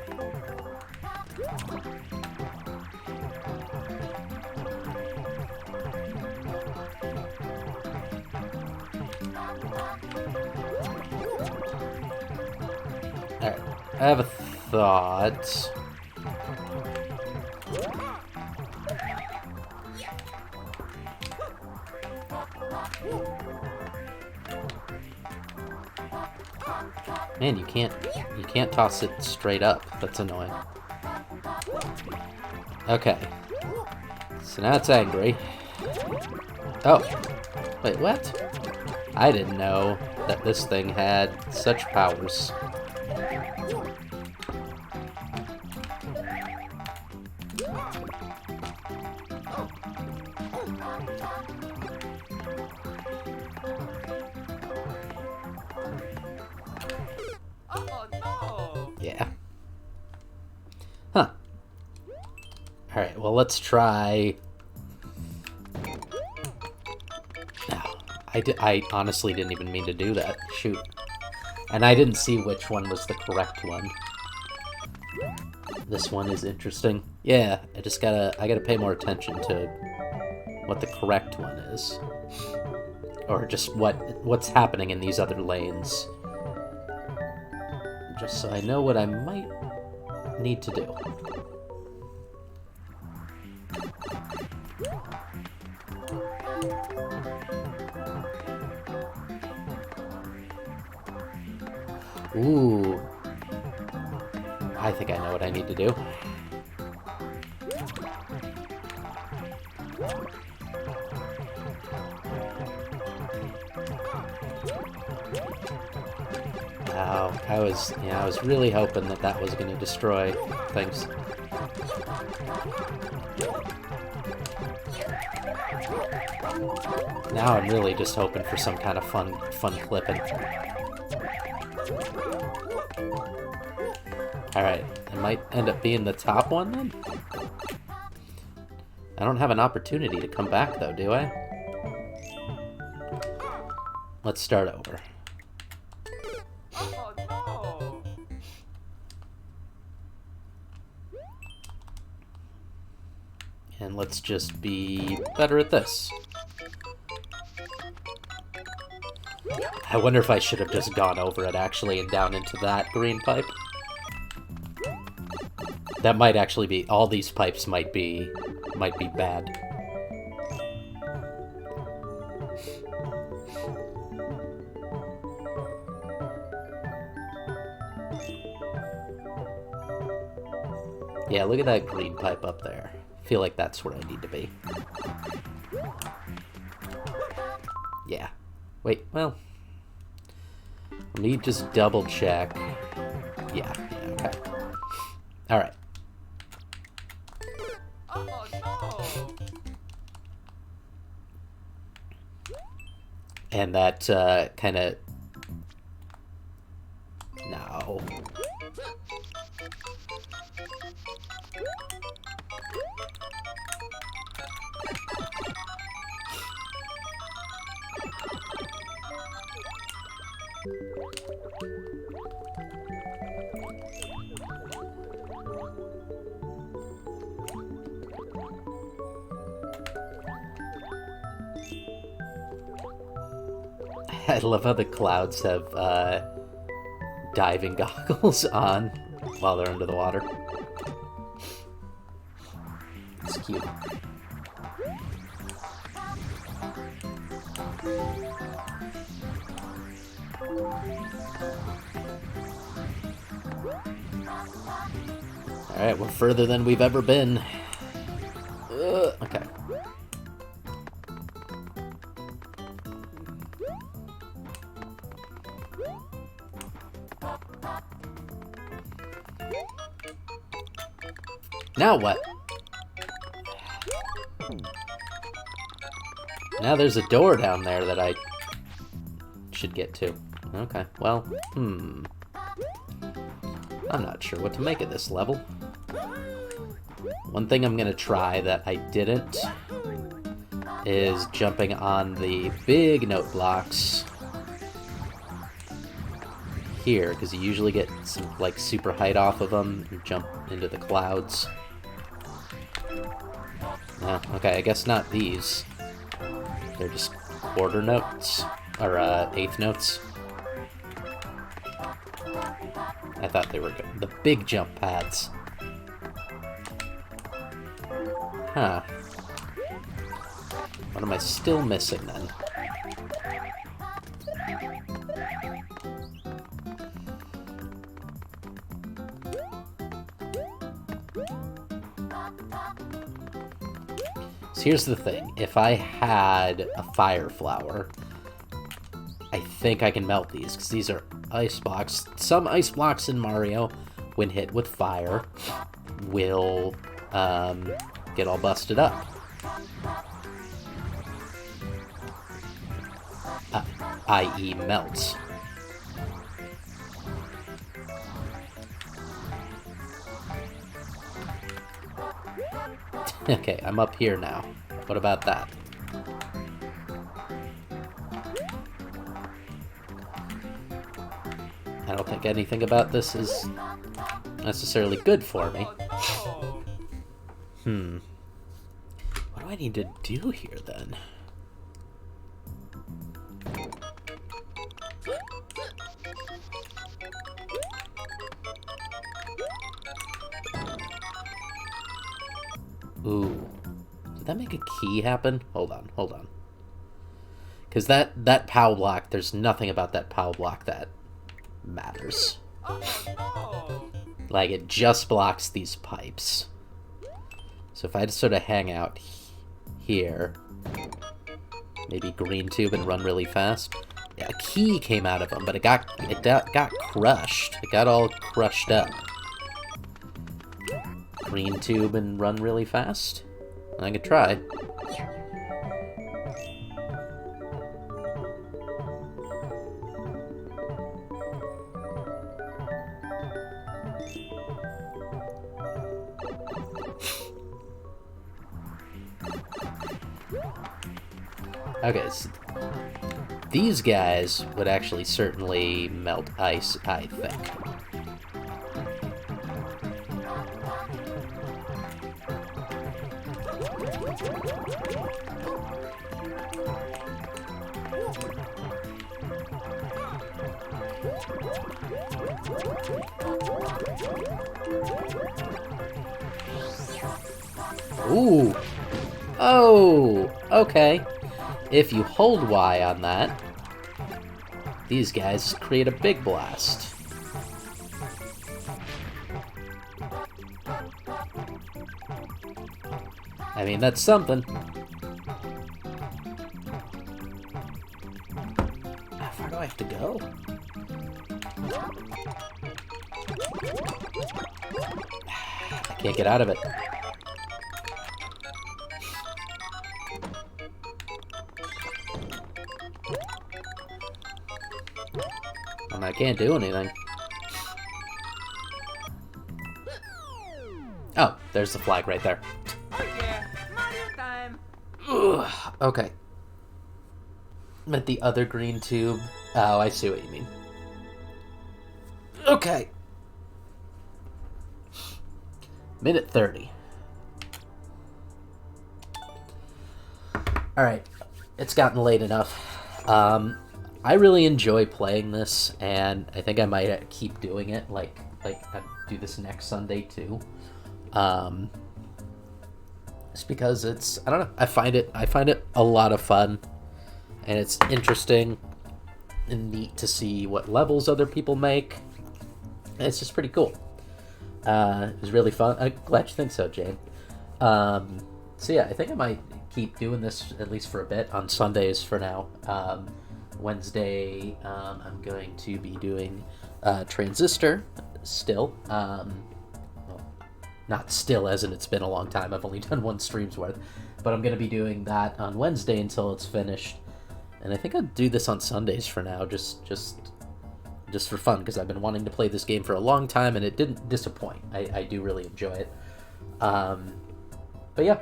Alright, I have a thought. Man, you can't toss it straight up. That's annoying. Okay. So now it's angry. Oh. Wait, what? I didn't know that this thing had such powers. Oh no! Yeah. Huh. Alright, well, let's try... No, I honestly didn't even mean to do that. Shoot. And I didn't see which one was the correct one. This one is interesting. Yeah, I gotta pay more attention to what the correct one is. Or just what's happening in these other lanes. Just so I know what I might need to do. Ooh. I think I know what I need to do. Ow. I was really hoping that that was going to destroy things. Now I'm really just hoping for some kind of fun clipping. Alright, it might end up being the top one then? I don't have an opportunity to come back though, do I? Let's start over. Oh no! And let's just be better at this. I wonder if I should have just gone over it actually and down into that green pipe. That might actually be, all these pipes might be bad. Yeah, look at that green pipe up there. I feel like that's where I need to be. Yeah. Wait, well... Let me just double check. Yeah, okay. Alright. Oh no! And that, kinda... No. I love how the clouds have diving goggles on while they're under the water. It's cute. Alright, we're further than we've ever been. Okay. Now what? Now there's a door down there that I should get to. Okay, well, I'm not sure what to make of this level. One thing I'm gonna try that I didn't is jumping on the big note blocks here, because you usually get some, like, super height off of them and jump into the clouds. No, okay, I guess not these. They're just quarter notes, or eighth notes. I thought they were good. The big jump pads. Huh. What am I still missing then? So here's the thing. If I had a fire flower, I think I can melt these, because these are ice blocks. Some ice blocks in Mario, when hit with fire, will get all busted up. I.e. melts. Okay, I'm up here now. What about that? I don't think anything about this is necessarily good for me. What do I need to do here then? Ooh. Did that make a key happen? Hold on, hold on. Because that POW block, there's nothing about that POW block that matters. Like, it just blocks these pipes. So if I just sort of hang out here, maybe green tube and run really fast, a key came out of them, but it got crushed. It got all crushed up. Green tube and run really fast? I could try. Okay, so these guys would actually certainly melt ice, I think. Ooh. Oh, okay. If you hold Y on that, these guys create a big blast. I mean, that's something. How far do I have to go? I can't get out of it. I can't do anything. Oh, there's the flag right there. Oh yeah, Mario time. Ugh, okay. I'm at the other green tube. Oh, I see what you mean. Okay. Minute 30. Alright, it's gotten late enough. I really enjoy playing this, and I think I might keep doing it, like I'd do this next Sunday too. Just because it's, I don't know, I find it a lot of fun, and it's interesting and neat to see what levels other people make. And it's just pretty cool. It was really fun. I'm glad you think so, Jane. So yeah, I think I might keep doing this at least for a bit on Sundays for now. Wednesday, I'm going to be doing Transistor still. Well, not still, as in it's been a long time. I've only done one stream's worth. But I'm going to be doing that on Wednesday until it's finished. And I think I'll do this on Sundays for now, just for fun, because I've been wanting to play this game for a long time, and it didn't disappoint. I do really enjoy it. But yeah,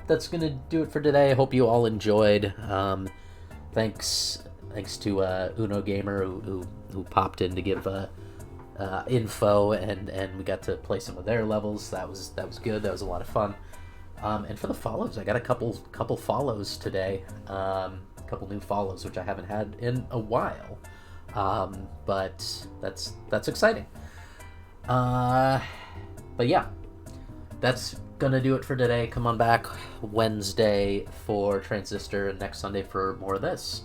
that's going to do it for today. I hope you all enjoyed. Thanks to Uno Gamer who popped in to give info, and we got to play some of their levels. That was good. That was a lot of fun. And for the follows, I got a couple follows today. A couple new follows, which I haven't had in a while. But that's exciting. But yeah, that's gonna do it for today. Come on back Wednesday for Transistor, and next Sunday for more of this.